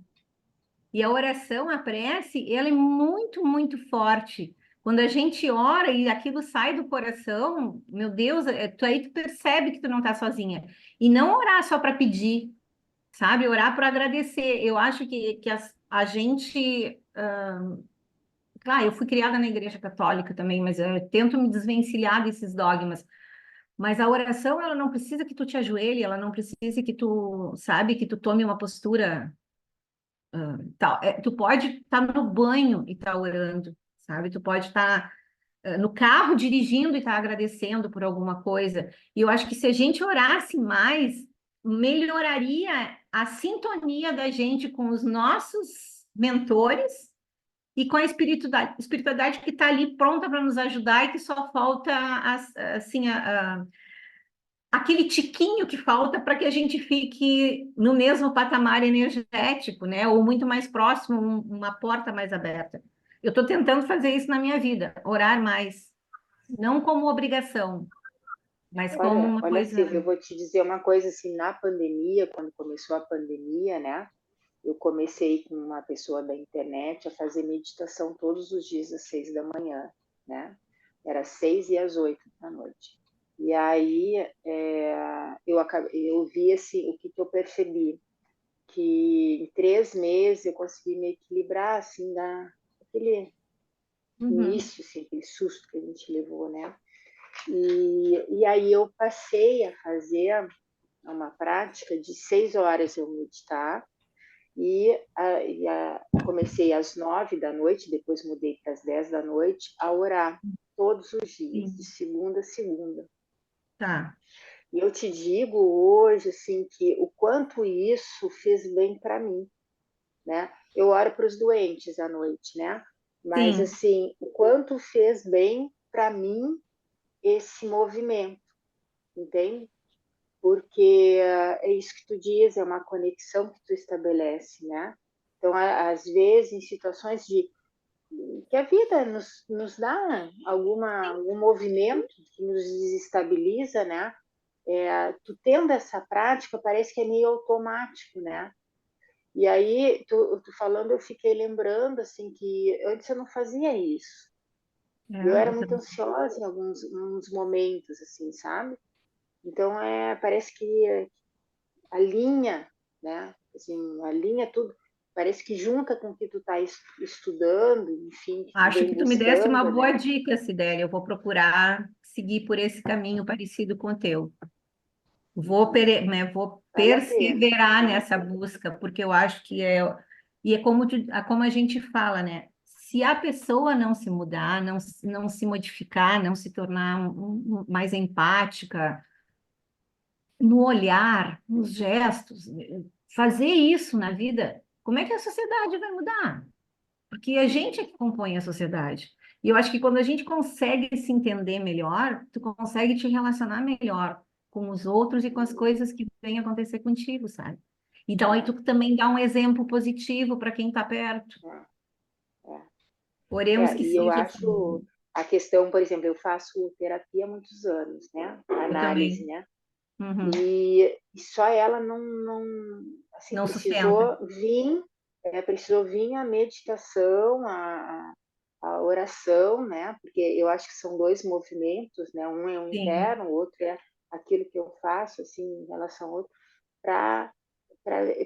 E a oração, a prece, ela é muito, muito forte. Quando a gente ora e aquilo sai do coração, meu Deus, aí tu percebe que tu não está sozinha. E não orar só para pedir, sabe? Orar para agradecer. Eu acho que a gente. Claro, eu fui criada na Igreja Católica também, mas eu tento me desvencilhar desses dogmas. Mas a oração, ela não precisa que tu te ajoelhe, ela não precisa que tu, sabe, que tu tome uma postura tal. Tu pode estar no banho e estar orando, sabe? Tu pode estar no carro dirigindo e estar agradecendo por alguma coisa. E eu acho que se a gente orasse mais, melhoraria a sintonia da gente com os nossos mentores e com a espiritualidade que está ali pronta para nos ajudar e que só falta assim, aquele tiquinho que falta para que a gente fique no mesmo patamar energético, né? Ou muito mais próximo, uma porta mais aberta. Eu estou tentando fazer isso na minha vida, orar mais, não como obrigação, mas como uma Olha, coisa. Silvia, eu vou te dizer uma coisa assim, na pandemia, quando começou a pandemia, né? Eu comecei com uma pessoa da internet a fazer meditação todos os dias às 6 da manhã, né? Era 6 e às 8 da noite. E aí eu vi assim, o que eu percebi, que em 3 meses eu consegui me equilibrar, assim, aquele início, assim, aquele susto que a gente levou, né? E aí eu passei a fazer uma prática de 6 horas eu meditar, comecei às 9 da noite, depois mudei para as 10 da noite, a orar todos os dias, de segunda a segunda. Tá. E eu te digo hoje, assim, que o quanto isso fez bem para mim, né? Eu oro para os doentes à noite, né? Mas, Sim. assim, o quanto fez bem para mim esse movimento, entende? Porque é isso que tu diz, é uma conexão que tu estabelece, né? Então, às vezes, em situações que a vida nos dá algum movimento que nos desestabiliza, né? Tu tendo essa prática, parece que é meio automático, né? E aí, tu falando, eu fiquei lembrando, assim, que antes eu não fazia isso. Eu era muito ansiosa em alguns momentos, assim, sabe? Então, parece que alinha, né? Assim, alinha tudo. Parece que junta com o que tu está estudando, enfim, que tu Acho vem que tu me desse uma buscando, boa né? dica, Sidélia. Eu vou procurar seguir por esse caminho parecido com o teu. Vou Vale a pena, perseverar vale a nessa pena. busca, porque eu acho que é. E é como a gente fala, né? Se a pessoa não se mudar, não se modificar, não se tornar mais empática no olhar, nos gestos, fazer isso na vida, como é que a sociedade vai mudar? Porque a gente é que compõe a sociedade. E eu acho que quando a gente consegue se entender melhor, tu consegue te relacionar melhor com os outros e com as coisas que vêm acontecer contigo, sabe? Então aí tu também dá um exemplo positivo para quem está perto. Oremos que E eu seja acho assim. a questão, por exemplo, eu faço terapia há muitos anos, né? Eu Análise, também. né? Uhum. E só ela assim, Não sustenta. precisou vir a meditação, a oração, né? Porque eu acho que são dois movimentos, né? Um é o Sim, interno, o outro é aquilo que eu faço, assim, em relação ao outro, para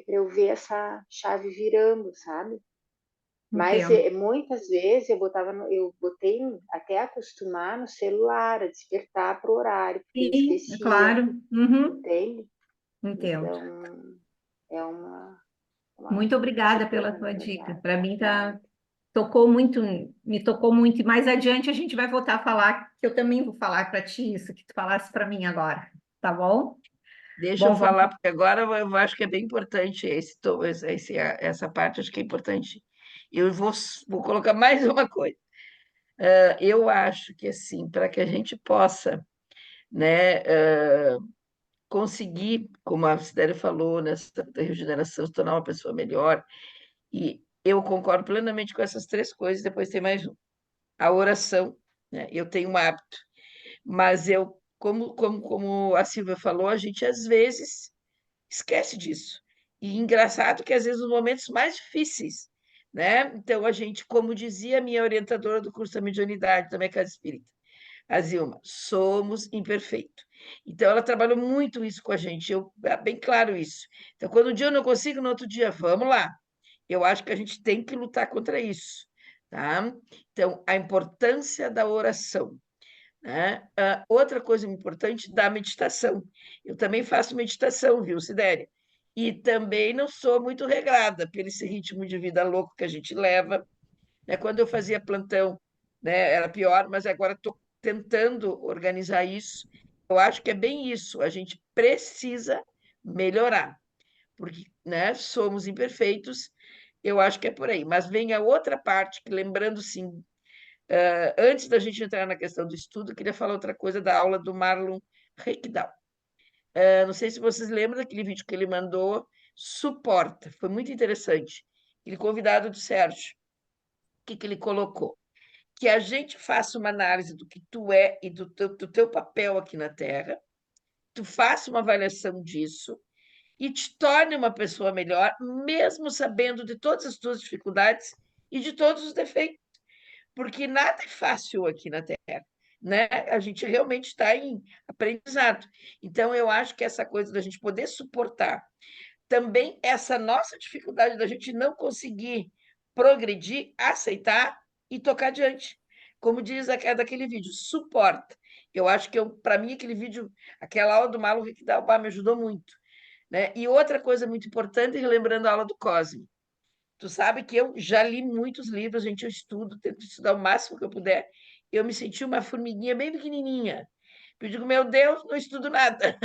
eu ver essa chave virando, sabe? Mas entendo. muitas vezes eu botei até acostumar no celular, a despertar para o horário, porque eu Sim, é esquecia, claro. Uhum. entende? Entendo. Então, é uma Muito obrigada pela disciplina, na tua dica. verdade. Para mim Nada. tocou muito, me tocou muito. E mais adiante a gente vai voltar a falar, que eu também vou falar para ti isso que tu falasse para mim agora, tá bom? Deixa eu Bom, vamos. falar, porque agora eu acho que é bem importante essa parte, acho que é importante. Eu vou colocar mais uma coisa. Eu acho que, assim, para que a gente possa, né, conseguir, como a Cidéria falou, nessa regeneração, se tornar uma pessoa melhor, e eu concordo plenamente com essas três coisas, depois tem mais um. A oração, né? Eu tenho um hábito, mas como a Silvia falou, a gente às vezes esquece disso. E engraçado que às vezes nos momentos mais difíceis, né? Então a gente, como dizia a minha orientadora do curso da mediunidade da minha casa espírita, a Zilma, somos imperfeitos. Então ela trabalhou muito isso com a gente, bem claro isso. Então quando um dia eu não consigo, no outro dia, vamos lá. Eu acho que a gente tem que lutar contra isso, tá? Então a importância da oração, né? Outra coisa importante da meditação. Eu também faço meditação, viu, Sidéria? E também não sou muito regrada pelo esse ritmo de vida louco que a gente leva. Né? Quando eu fazia plantão, né, era pior, mas agora estou tentando organizar isso. Eu acho que é bem isso. A gente precisa melhorar, porque, né, somos imperfeitos. Eu acho que é por aí. Mas vem a outra parte, que lembrando, sim, antes da gente entrar na questão do estudo, eu queria falar outra coisa da aula do Marlon Reikdal. Não sei se vocês lembram daquele vídeo que ele mandou, Suporta, foi muito interessante. Ele convidado do Sérgio, o que ele colocou? Que a gente faça uma análise do que tu é e do teu papel aqui na Terra, tu faça uma avaliação disso e te torne uma pessoa melhor, mesmo sabendo de todas as tuas dificuldades e de todos os defeitos, porque nada é fácil aqui na Terra, né? A gente realmente está em aprendizado. Então, eu acho que essa coisa da gente poder suportar também essa nossa dificuldade da gente não conseguir progredir, aceitar e tocar adiante. Como diz daquele vídeo, suporta. Eu acho que, para mim, aquele vídeo, aquela aula do Malu Rikdalba me ajudou muito. Né? E outra coisa muito importante, relembrando a aula do Cosme. Tu sabe que eu já li muitos livros, gente, eu estudo, tento estudar o máximo que eu puder. Eu me senti uma formiguinha bem pequenininha. Eu digo, meu Deus, não estudo nada.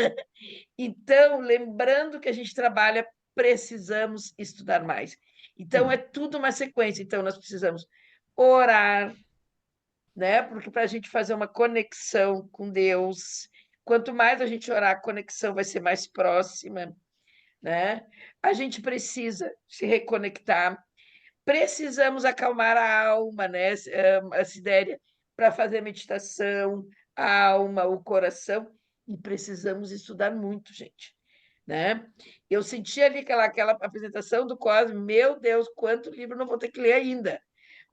Então, lembrando que a gente trabalha, precisamos estudar mais. Então, é tudo uma sequência. Então, nós precisamos orar, né? Porque para a gente fazer uma conexão com Deus, quanto mais a gente orar, a conexão vai ser mais próxima, né? A gente precisa se reconectar, precisamos acalmar a alma, né, Sidéria, para fazer meditação, a alma, o coração, e precisamos estudar muito, gente. Né? Eu senti ali aquela apresentação do Cosme, meu Deus, quanto livro não vou ter que ler ainda,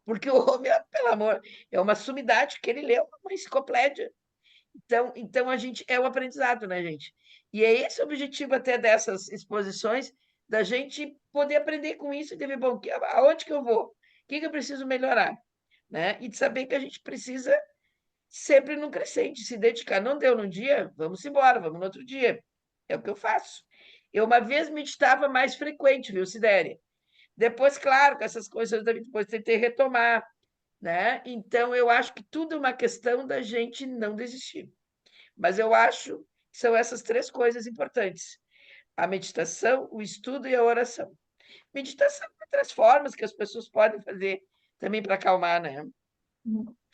porque o homem, pelo amor, é uma sumidade que ele leu, uma enciclopédia. Então a gente é um aprendizado, né, gente? E é esse o objetivo até dessas exposições, da gente poder aprender com isso e ter, bom, aonde que eu vou? O que eu preciso melhorar? Né? E de saber que a gente precisa sempre no crescente, se dedicar. Não deu num dia, vamos embora, vamos no outro dia. É o que eu faço. Eu uma vez meditava mais frequente, viu, Sidéria? Depois, claro, com essas coisas, depois tentei retomar, né? Então, eu acho que tudo é uma questão da gente não desistir. Mas eu acho que são essas três coisas importantes: a meditação, o estudo e a oração. Meditação tem outras formas que as pessoas podem fazer também para acalmar, né?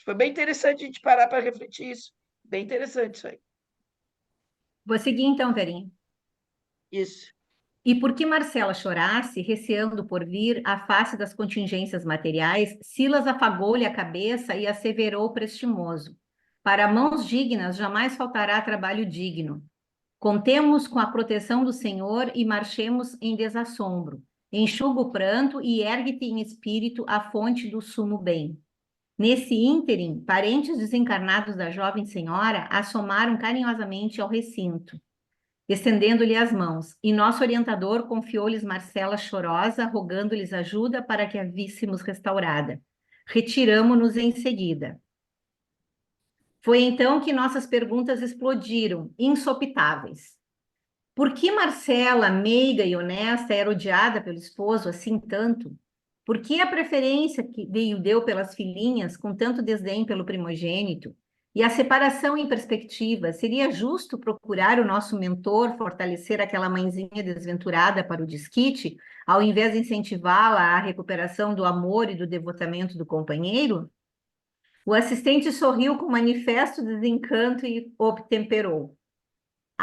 Foi bem interessante a gente parar para refletir isso. Bem interessante isso aí. Vou seguir então, Verinha. Isso. E por que Marcela chorasse, receando por vir à face das contingências materiais, Silas afagou-lhe a cabeça e asseverou prestimoso: para mãos dignas jamais faltará trabalho digno. Contemos com a proteção do Senhor e marchemos em desassombro. Enxuga o pranto e ergue-te em espírito à fonte do sumo bem. Nesse ínterim, parentes desencarnados da jovem senhora assomaram carinhosamente ao recinto, estendendo-lhe as mãos, e nosso orientador confiou-lhes Marcela chorosa, rogando-lhes ajuda para que a víssemos restaurada. Retiramo-nos em seguida. Foi então que nossas perguntas explodiram, insopitáveis. Por que Marcela, meiga e honesta, era odiada pelo esposo assim tanto? Por que a preferência que lhe deu pelas filhinhas, com tanto desdém pelo primogênito? E a separação em perspectiva, seria justo procurar o nosso mentor fortalecer aquela mãezinha desventurada para o desquite, ao invés de incentivá-la à recuperação do amor e do devotamento do companheiro? O assistente sorriu com manifesto desencanto e obtemperou.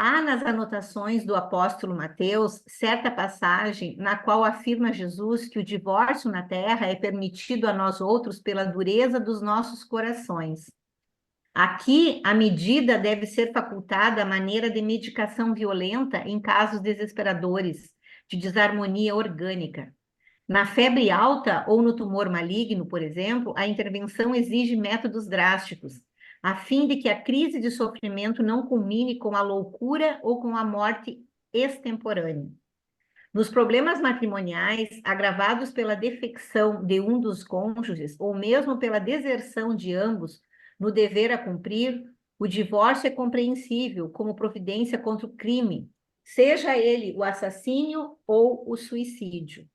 Há nas anotações do apóstolo Mateus certa passagem na qual afirma Jesus que o divórcio na terra é permitido a nós outros pela dureza dos nossos corações. Aqui, a medida deve ser facultada à maneira de medicação violenta em casos desesperadores, de desarmonia orgânica. Na febre alta ou no tumor maligno, por exemplo, a intervenção exige métodos drásticos, a fim de que a crise de sofrimento não culmine com a loucura ou com a morte extemporânea. Nos problemas matrimoniais, agravados pela defecção de um dos cônjuges, ou mesmo pela deserção de ambos no dever a cumprir, o divórcio é compreensível como providência contra o crime, seja ele o assassínio ou o suicídio.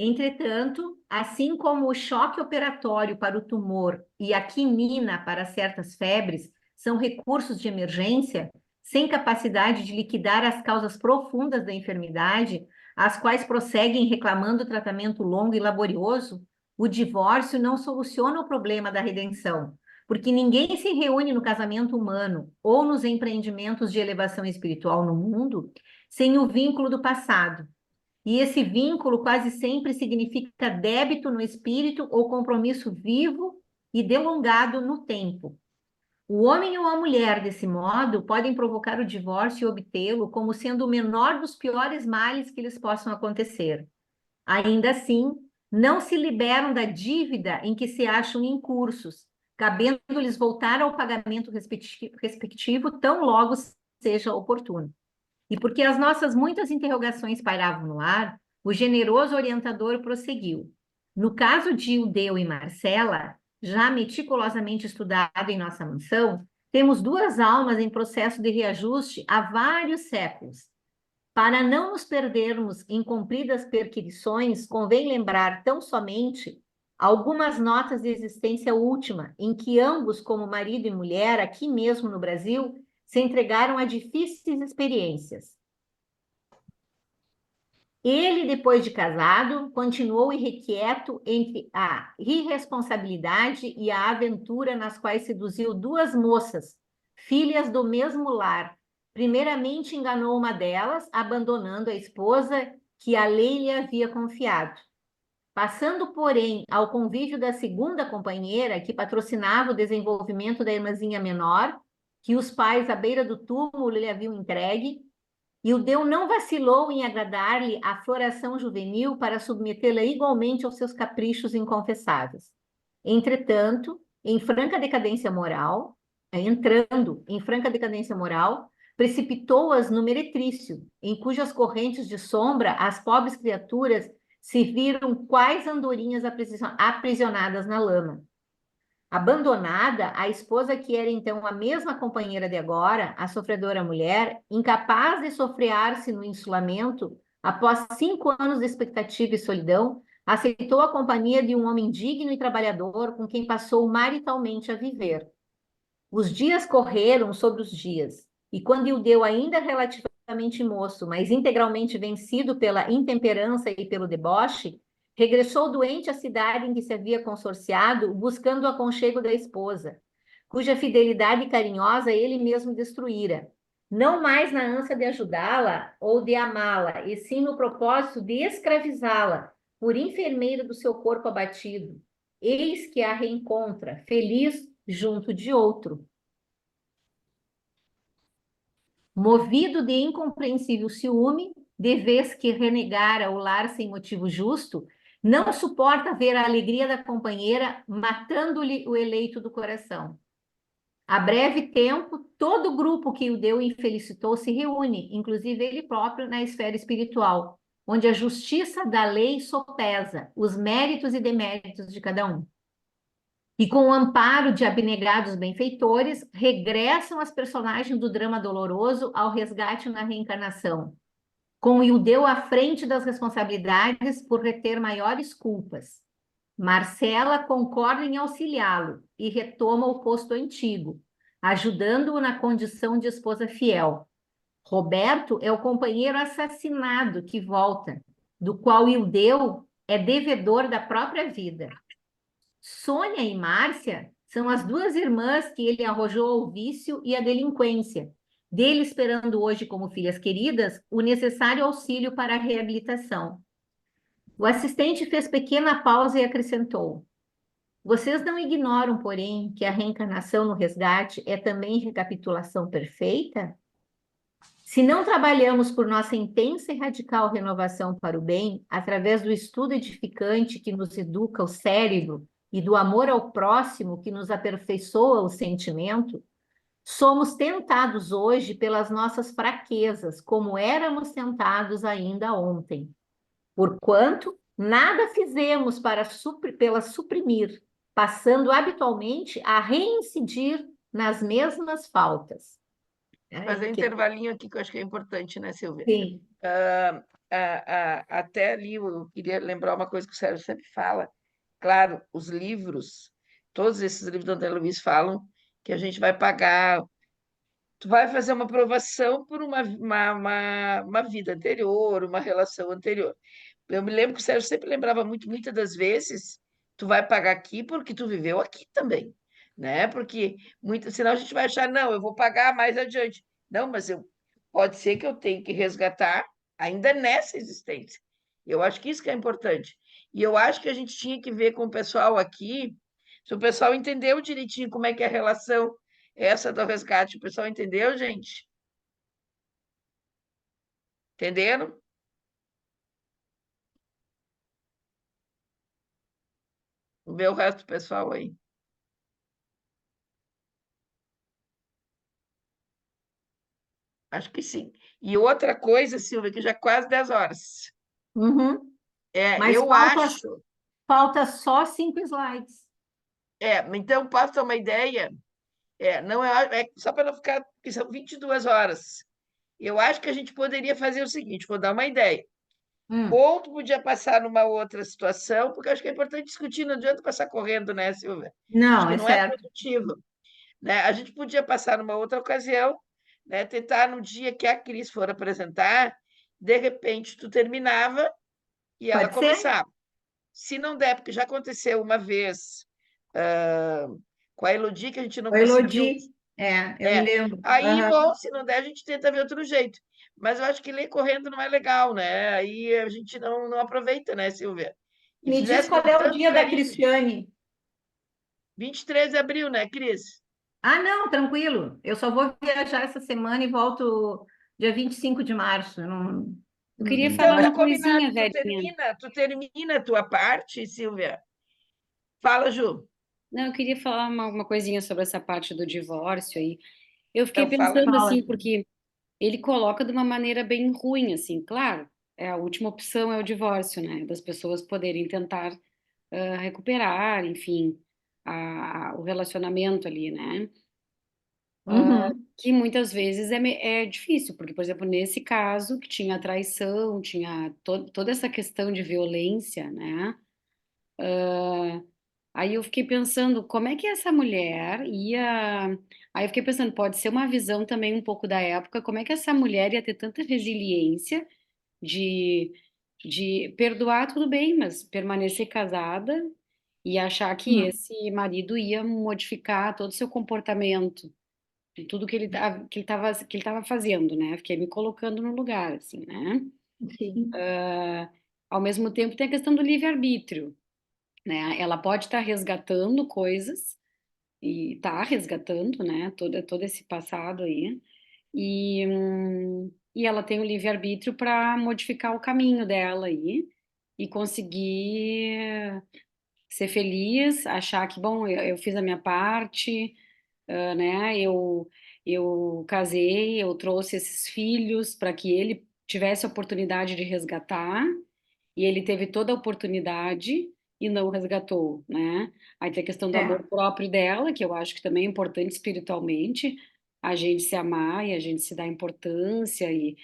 Entretanto, assim como o choque operatório para o tumor e a quinina para certas febres são recursos de emergência, sem capacidade de liquidar as causas profundas da enfermidade, as quais prosseguem reclamando tratamento longo e laborioso, o divórcio não soluciona o problema da redenção, porque ninguém se reúne no casamento humano ou nos empreendimentos de elevação espiritual no mundo sem o vínculo do passado. E esse vínculo quase sempre significa débito no espírito ou compromisso vivo e delongado no tempo. O homem ou a mulher, desse modo, podem provocar o divórcio e obtê-lo como sendo o menor dos piores males que lhes possam acontecer. Ainda assim, não se liberam da dívida em que se acham incursos, cabendo-lhes voltar ao pagamento respectivo tão logo seja oportuno. E porque as nossas muitas interrogações pairavam no ar, o generoso orientador prosseguiu. No caso de Ildeu e Marcela, já meticulosamente estudado em nossa mansão, temos duas almas em processo de reajuste há vários séculos. Para não nos perdermos em compridas perquisições, convém lembrar tão somente algumas notas de existência última, em que ambos, como marido e mulher, aqui mesmo no Brasil, se entregaram a difíceis experiências. Ele, depois de casado, continuou irrequieto entre a irresponsabilidade e a aventura nas quais seduziu duas moças, filhas do mesmo lar. Primeiramente enganou uma delas, abandonando a esposa que a lei lhe havia confiado. Passando, porém, ao convívio da segunda companheira, que patrocinava o desenvolvimento da irmãzinha menor, que os pais à beira do túmulo lhe haviam entregue, e o Deu não vacilou em agradar-lhe a floração juvenil para submetê-la igualmente aos seus caprichos inconfessáveis. Entretanto, entrando em franca decadência moral, precipitou-as no meretrício, em cujas correntes de sombra as pobres criaturas se viram quais andorinhas aprisionadas na lama. Abandonada, a esposa, que era então a mesma companheira de agora, a sofredora mulher, incapaz de sofrear-se no insulamento, após 5 anos de expectativa e solidão, aceitou a companhia de um homem digno e trabalhador com quem passou maritalmente a viver. Os dias correram sobre os dias, e quando Ildeu, ainda relativamente moço, mas integralmente vencido pela intemperança e pelo deboche, regressou doente à cidade em que se havia consorciado, buscando o aconchego da esposa, cuja fidelidade carinhosa ele mesmo destruíra, não mais na ânsia de ajudá-la ou de amá-la, e sim no propósito de escravizá-la, por enfermeira do seu corpo abatido. Eis que a reencontra, feliz junto de outro. Movido de incompreensível ciúme, de vez que renegara o lar sem motivo justo, não suporta ver a alegria da companheira matando-lhe o eleito do coração. A breve tempo, todo o grupo que o deu e felicitou se reúne, inclusive ele próprio, na esfera espiritual, onde a justiça da lei sopesa os méritos e deméritos de cada um. E com o amparo de abnegados benfeitores, regressam as personagens do drama doloroso ao resgate na reencarnação, com Ildeu à frente das responsabilidades por reter maiores culpas. Marcela concorda em auxiliá-lo e retoma o posto antigo, ajudando-o na condição de esposa fiel. Roberto é o companheiro assassinado que volta, do qual Ildeu é devedor da própria vida. Sônia e Márcia são as duas irmãs que ele arrojou ao vício e à delinquência, dele esperando hoje, como filhas queridas, o necessário auxílio para a reabilitação. O assistente fez pequena pausa e acrescentou: vocês não ignoram, porém, que a reencarnação no resgate é também recapitulação perfeita? Se não trabalhamos por nossa intensa e radical renovação para o bem, através do estudo edificante que nos educa o cérebro e do amor ao próximo que nos aperfeiçoa o sentimento, somos tentados hoje pelas nossas fraquezas, como éramos tentados ainda ontem. Porquanto nada fizemos pela suprimir, passando habitualmente a reincidir nas mesmas faltas. Fazer um intervalinho aqui que eu acho que é importante, né, Silvia? Sim. Até ali eu queria lembrar uma coisa que o Sérgio sempre fala. Claro, os livros, todos esses livros do André Luiz falam que a gente vai pagar, tu vai fazer uma provação por uma vida anterior, uma relação anterior. Eu me lembro que o Sérgio sempre lembrava muitas das vezes, tu vai pagar aqui porque tu viveu aqui também, né? Porque senão a gente vai achar, não, eu vou pagar mais adiante. Não, mas pode ser que eu tenha que resgatar ainda nessa existência. Eu acho que isso que é importante. E eu acho que a gente tinha que ver com o pessoal aqui, se o pessoal entendeu direitinho como é que é a relação essa do resgate. O pessoal entendeu, gente? Entenderam? O meu resto do pessoal aí. Acho que sim. E outra coisa, Silvia, que já é quase 10 horas. Uhum. Mas Eu acho. falta só 5 slides. Então, posso ter uma ideia? Não só para não ficar, porque são 22 horas. Eu acho que a gente poderia fazer o seguinte, vou dar uma ideia. Ou tu podia passar numa outra situação, porque eu acho que é importante discutir, não adianta passar correndo, né, Silvia? Acho Não, que é não é certo. produtivo, né? A gente podia passar numa outra ocasião, né? Tentar no dia que a Cris for apresentar, de repente tu terminava e ela Pode ser? começava. Se não der, porque já aconteceu uma vez com a Elodie, que a gente não O conseguiu. Elodie, eu me lembro. Aí, Aham. bom, se não der, a gente tenta ver outro jeito. Mas eu acho que ler correndo não é legal, né? Aí a gente não aproveita, né, Silvia? E Me diz fizesse qual com é o tanto dia da carinho. Cristiane. 23 de abril, né, Cris? Ah, não, tranquilo. Eu só vou viajar essa semana e volto dia 25 de março. Eu não... Eu queria Então falar tá uma combinado. coisinha, Verinha. Tu termina a tua parte, Silvia. Fala, Ju. Não, eu queria falar uma coisinha sobre essa parte do divórcio aí. Eu fiquei Então fala. pensando Fala. assim, porque ele coloca de uma maneira bem ruim, assim, claro, a última opção é o divórcio, né? Das pessoas poderem tentar recuperar, enfim, o relacionamento ali, né? Uhum. Que muitas vezes é difícil, porque, por exemplo, nesse caso, que tinha traição, tinha toda essa questão de violência, né? Aí eu fiquei pensando, como é que essa mulher ia. Aí eu fiquei pensando, pode ser uma visão também um pouco da época, como é que essa mulher ia ter tanta resiliência de, de perdoar tudo bem, mas permanecer casada e achar que Hum. esse marido ia modificar todo o seu comportamento, de tudo que ele tava fazendo, né? Fiquei me colocando no lugar, assim, né? Sim. Ao mesmo tempo tem a questão do livre-arbítrio, né? Ela pode estar resgatando coisas e está resgatando, né? Todo esse passado aí. E ela tem o livre-arbítrio para modificar o caminho dela aí e conseguir ser feliz, achar que, bom, eu fiz a minha parte, né? Eu casei, eu trouxe esses filhos para que ele tivesse a oportunidade de resgatar e ele teve toda a oportunidade e não resgatou, né? Aí tem a questão do amor É. próprio dela, que eu acho que também é importante espiritualmente, a gente se amar e a gente se dar importância e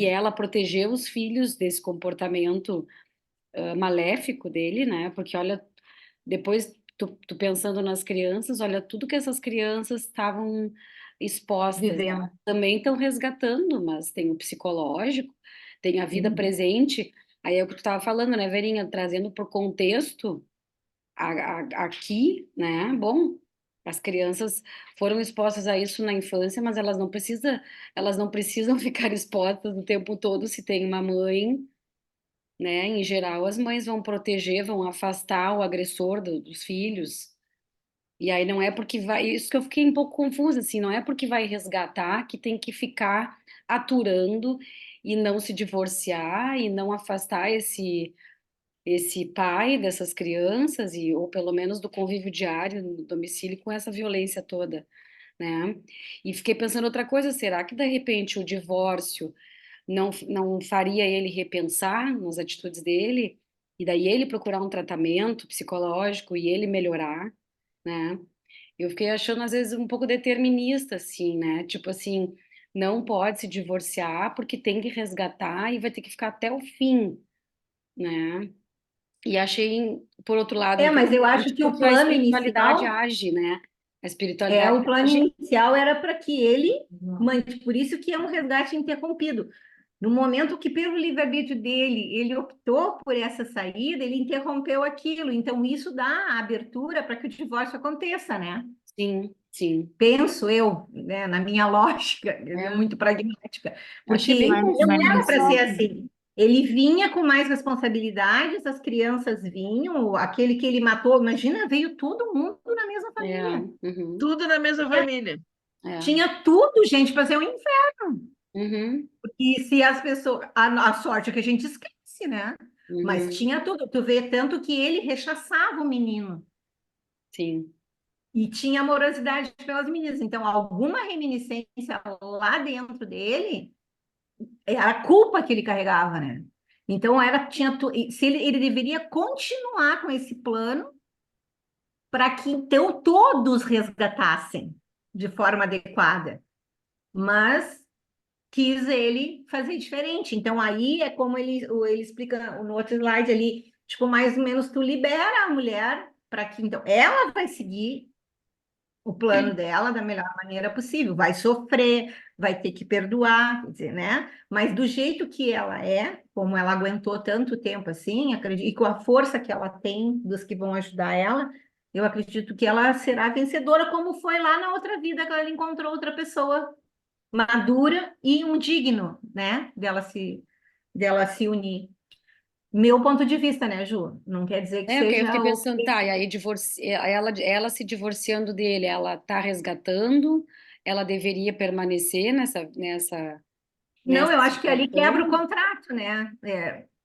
ela proteger os filhos desse comportamento maléfico dele, né? Porque olha, depois tu pensando nas crianças, olha tudo que essas crianças estavam expostas, Vivendo. também estão resgatando, mas tem o psicológico, tem a vida Sim. presente. Aí é o que tu estava falando, né, Verinha, trazendo para o contexto aqui, né? Bom, as crianças foram expostas a isso na infância, mas elas não precisam ficar expostas o tempo todo se tem uma mãe, né? Em geral, as mães vão proteger, vão afastar o agressor dos filhos. E aí não é porque vai, isso que eu fiquei um pouco confusa, assim, não é porque vai resgatar que tem que ficar aturando e não se divorciar e não afastar esse pai dessas crianças e ou pelo menos do convívio diário no domicílio com essa violência toda, né? E fiquei pensando outra coisa, será que de repente o divórcio não faria ele repensar nas atitudes dele, e daí ele procurar um tratamento psicológico e ele melhorar, né? Eu fiquei achando às vezes um pouco determinista, assim, né? Tipo assim, não pode se divorciar porque tem que resgatar e vai ter que ficar até o fim, né? E achei, por outro lado, Mas eu acho interessante que o porque a plano espiritualidade inicial, age, né? A espiritualidade o plano age. inicial era para que ele, por isso que é um resgate interrompido. No momento que, pelo livre-arbítrio dele, ele optou por essa saída, ele interrompeu aquilo. Então, isso dá a abertura para que o divórcio aconteça, né? Sim, sim. Penso eu, né, na minha lógica, é muito pragmática, porque Achei bem não confuso, era para ser assim. assim. Ele vinha com mais responsabilidades, as crianças vinham, aquele que ele matou, imagina, veio todo mundo na mesma família. Uhum, Tudo na mesma família. Tinha tudo, gente, para ser um inferno. Uhum, Porque se as pessoas. A sorte é que a gente esquece, né? Mas uhum, tinha tudo. Tu vê tanto que ele rechaçava o menino. sim. E tinha amorosidade pelas meninas. Então, alguma reminiscência lá dentro dele era a culpa que ele carregava, né? Então, se ele deveria continuar com esse plano para que então todos resgatassem de forma adequada. Mas quis ele fazer diferente. Então, aí é como ele explica no outro slide ali, tipo, mais ou menos tu libera a mulher para que, então, ela vai seguir o plano dela da melhor maneira possível, vai sofrer, vai ter que perdoar, quer dizer, né? Mas do jeito que ela é, como ela aguentou tanto tempo assim, acredito, e com a força que ela tem dos que vão ajudar ela, eu acredito que ela será vencedora, como foi lá na outra vida que ela encontrou outra pessoa madura e um digno, né? Dela se unir. Meu ponto de vista, né, Ju? Não quer dizer que É, o que eu seja fiquei o. pensando, tá, e aí ela se divorciando dele, ela tá resgatando, ela deveria permanecer Não, nessa eu acho que ali quebra o situação? contrato, né?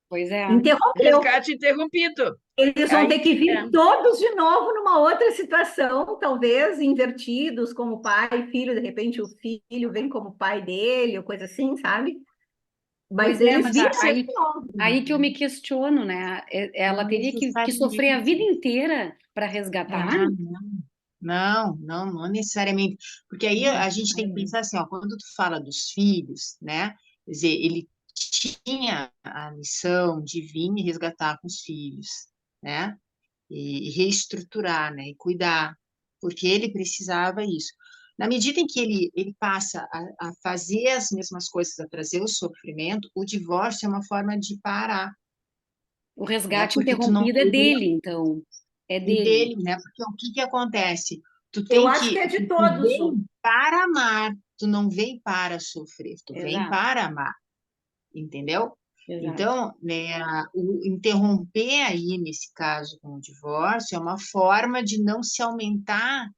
Pois é. Interrompeu. Resgate interrompido. Eles vão Aí, ter que é, vir todos de novo numa outra situação, talvez invertidos, como pai e filho. De repente, o filho vem como pai dele, ou coisa assim, sabe? Pois Mas é, eles mas viram ele de novo. aí que eu me questiono, né? Ela Não teria que sofrer a vida necessariamente. inteira para resgatar? Ah, não necessariamente. Porque aí a gente tem que pensar assim, ó, quando tu fala dos filhos, né? Quer dizer, ele tinha a missão de vir e resgatar com os filhos, né? E reestruturar, né? E cuidar, porque ele precisava isso. Na medida em que ele passa a fazer as mesmas coisas, a trazer o sofrimento, o divórcio é uma forma de parar, O né? resgate Porque tu não interrompido é teria dele, então. É dele. dele, né? Porque o que que acontece? Tu Eu tem acho que é que, de tu todos, Ju. vem para amar, tu não vem para sofrer, tu vem Exato, para amar, entendeu? exato. Então, né, o interromper aí, nesse caso, com o divórcio, é uma forma de não se aumentar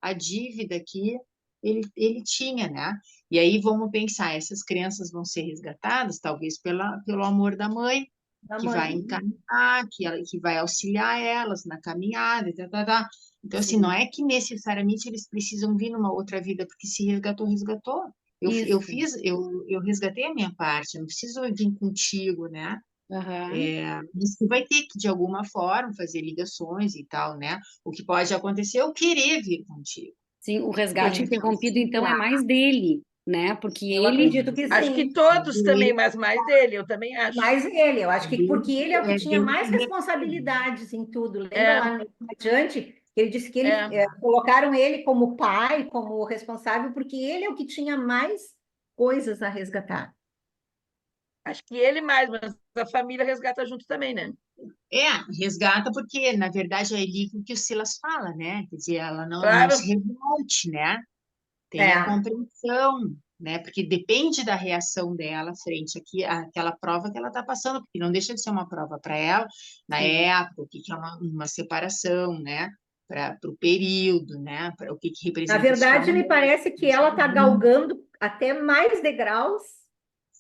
a dívida que ele tinha, né? E aí vamos pensar, essas crianças vão ser resgatadas, talvez pelo amor da mãe, Da que vai mãe. encaminhar, que vai auxiliar elas na caminhada, e tá. Então, assim, não Sim. é que necessariamente eles precisam vir numa outra vida, porque se resgatou, resgatou. Isso. Eu resgatei a minha parte, eu não preciso vir contigo, né? Aham. Mas tu vai ter que, de alguma forma, fazer ligações e tal, né? O que pode acontecer é eu querer vir contigo. Sim, o resgate Tem que interrompido, então, é auxiliar. mais dele, né? Porque Eu ele. acredito que acho que sim. todos também, Ele mas mais dele, eu também acho. Mais ele, eu acho que porque ele é o que tinha bem mais referido. responsabilidades em tudo. Lembra É, lá adiante? Ele disse que é. colocaram ele como pai, como responsável, porque ele é o que tinha mais coisas a resgatar. Acho que ele mais, mas a família resgata junto também, né? Resgata porque, na verdade, é ali que o Silas fala, né? Quer dizer, ela não se Claro, revolte, né? Tenha É, compreensão, né? Porque depende da reação dela frente àquela prova que ela está passando, porque não deixa de ser uma prova para ela, na Sim. época, o que que é uma separação, né? Para o período, né? Para o que que na representa isso para a verdade, me mulher. parece que ela está galgando até mais degraus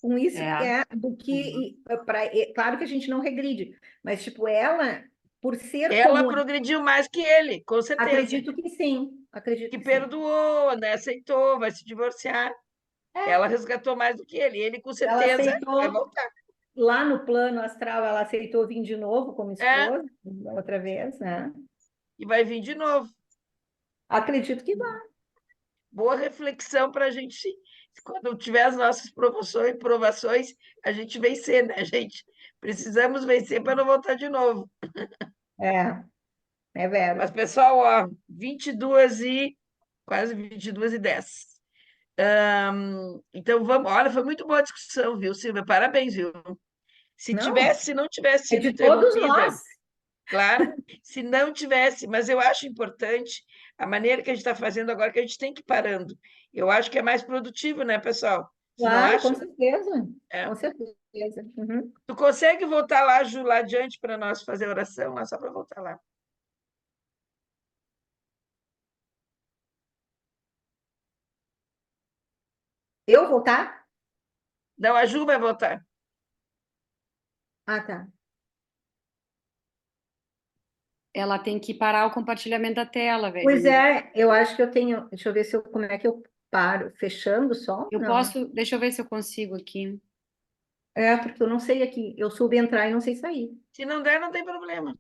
com isso que É, é do que claro que a gente não regride, mas tipo ela, por ser ela como progrediu mais que ele, com certeza. acredito que sim, acredito Que que sim. perdoou, né? Aceitou, vai se divorciar. Ela É, resgatou mais do que ele. Ele, com ela certeza, vai aceitou voltar. lá no plano astral, ela aceitou vir de novo como É, esposa, outra vez, né? e vai vir de novo. Acredito que vai. Boa reflexão para a gente, quando tiver as nossas provações, a gente vencer, né, gente? Precisamos vencer para não voltar de novo. É, é Mas, vero. pessoal, ó, 22 e quase 22:10. Então, vamos. Olha, foi muito boa a discussão, viu, Silvia? Parabéns, viu? Não, Se não tivesse é sido de todos interrompida, nós. claro, se não tivesse, mas eu acho importante a maneira que a gente está fazendo agora, que a gente tem que ir parando. Eu acho que é mais produtivo, né, pessoal? Você não Claro, com acha? certeza. É. Com certeza. Uhum. Tu consegue voltar lá, Ju, lá adiante para nós fazer a oração, lá só para voltar lá. Eu voltar? Não, a Ju vai voltar. Ah, tá. ela tem que parar o compartilhamento da tela, velho. Pois é, eu acho que eu tenho. Deixa eu ver como é que eu paro. Fechando só? Eu Não. posso, deixa eu ver se eu consigo aqui. É, porque eu não sei aqui. Eu soube entrar e não sei sair. Se não der, não tem problema.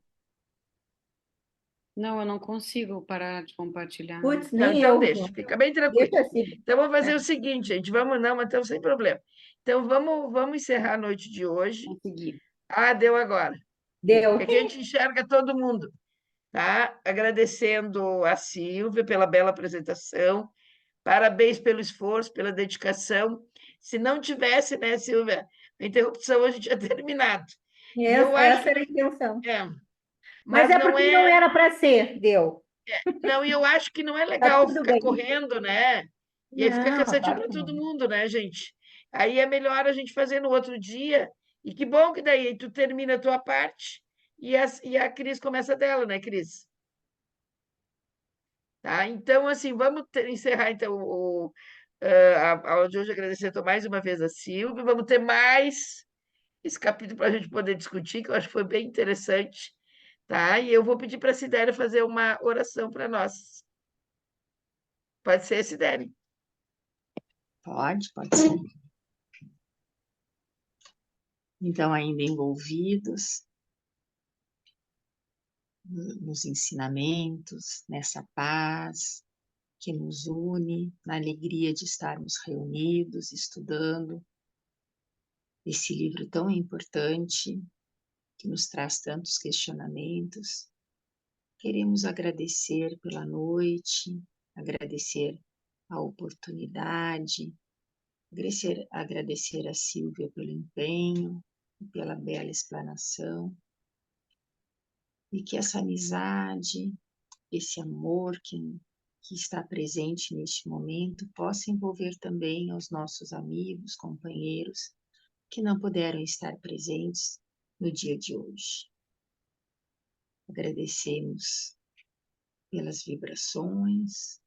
Não, eu não consigo parar de compartilhar. Putz, Não, nem então eu. deixa, fica bem tranquilo. Deixa assim. Então vamos fazer o seguinte, gente, vamos não, mas estamos sem problema. Então vamos encerrar a noite de hoje. Consegui. Ah, deu agora. Deu. Porque aqui a gente enxerga todo mundo, tá? Agradecendo a Silvia pela bela apresentação, parabéns pelo esforço, pela dedicação. Se não tivesse, né, Silvia, a interrupção a gente tinha terminado. E eu acho Essa era a intenção. é, Mas mas é não porque não é, era para ser. Deu. não, e eu acho que não é Tá legal tudo ficar bem. correndo, né? E aí fica Não, cansativo claro para que todo não. mundo, né, gente? Aí é melhor a gente fazer no outro dia. E que bom que daí tu termina a tua parte e a Cris começa dela, né, Cris? Tá? Então, assim, encerrar então a aula de hoje, agradecendo mais uma vez a Silvia. Vamos ter mais esse capítulo para a gente poder discutir, que eu acho que foi bem interessante. Tá? E eu vou pedir para a Sidéria fazer uma oração para nós. Pode ser, Sidéria? Pode ser. Então, ainda envolvidos nos ensinamentos, nessa paz que nos une, na alegria de estarmos reunidos, estudando esse livro tão importante, que nos traz tantos questionamentos. Queremos agradecer pela noite, agradecer a oportunidade, agradecer a Silvia pelo empenho e pela bela explanação, e que essa amizade, esse amor que está presente neste momento possa envolver também aos nossos amigos, companheiros que não puderam estar presentes no dia de hoje. Agradecemos pelas vibrações,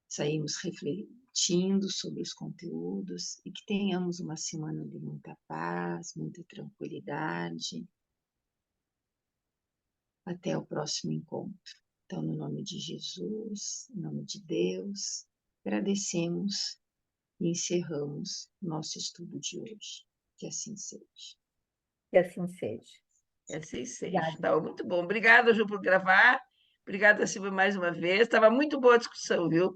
saímos refletindo sobre os conteúdos e que tenhamos uma semana de muita paz, muita tranquilidade. Até o próximo encontro. Então, no nome de Jesus, em nome de Deus, agradecemos e encerramos nosso estudo de hoje. Que assim seja. Que assim seja. Que assim seja. Obrigada. Tá, muito bom. Obrigada, Ju, por gravar. Obrigada, Silvia, mais uma vez. Estava muito boa a discussão, viu?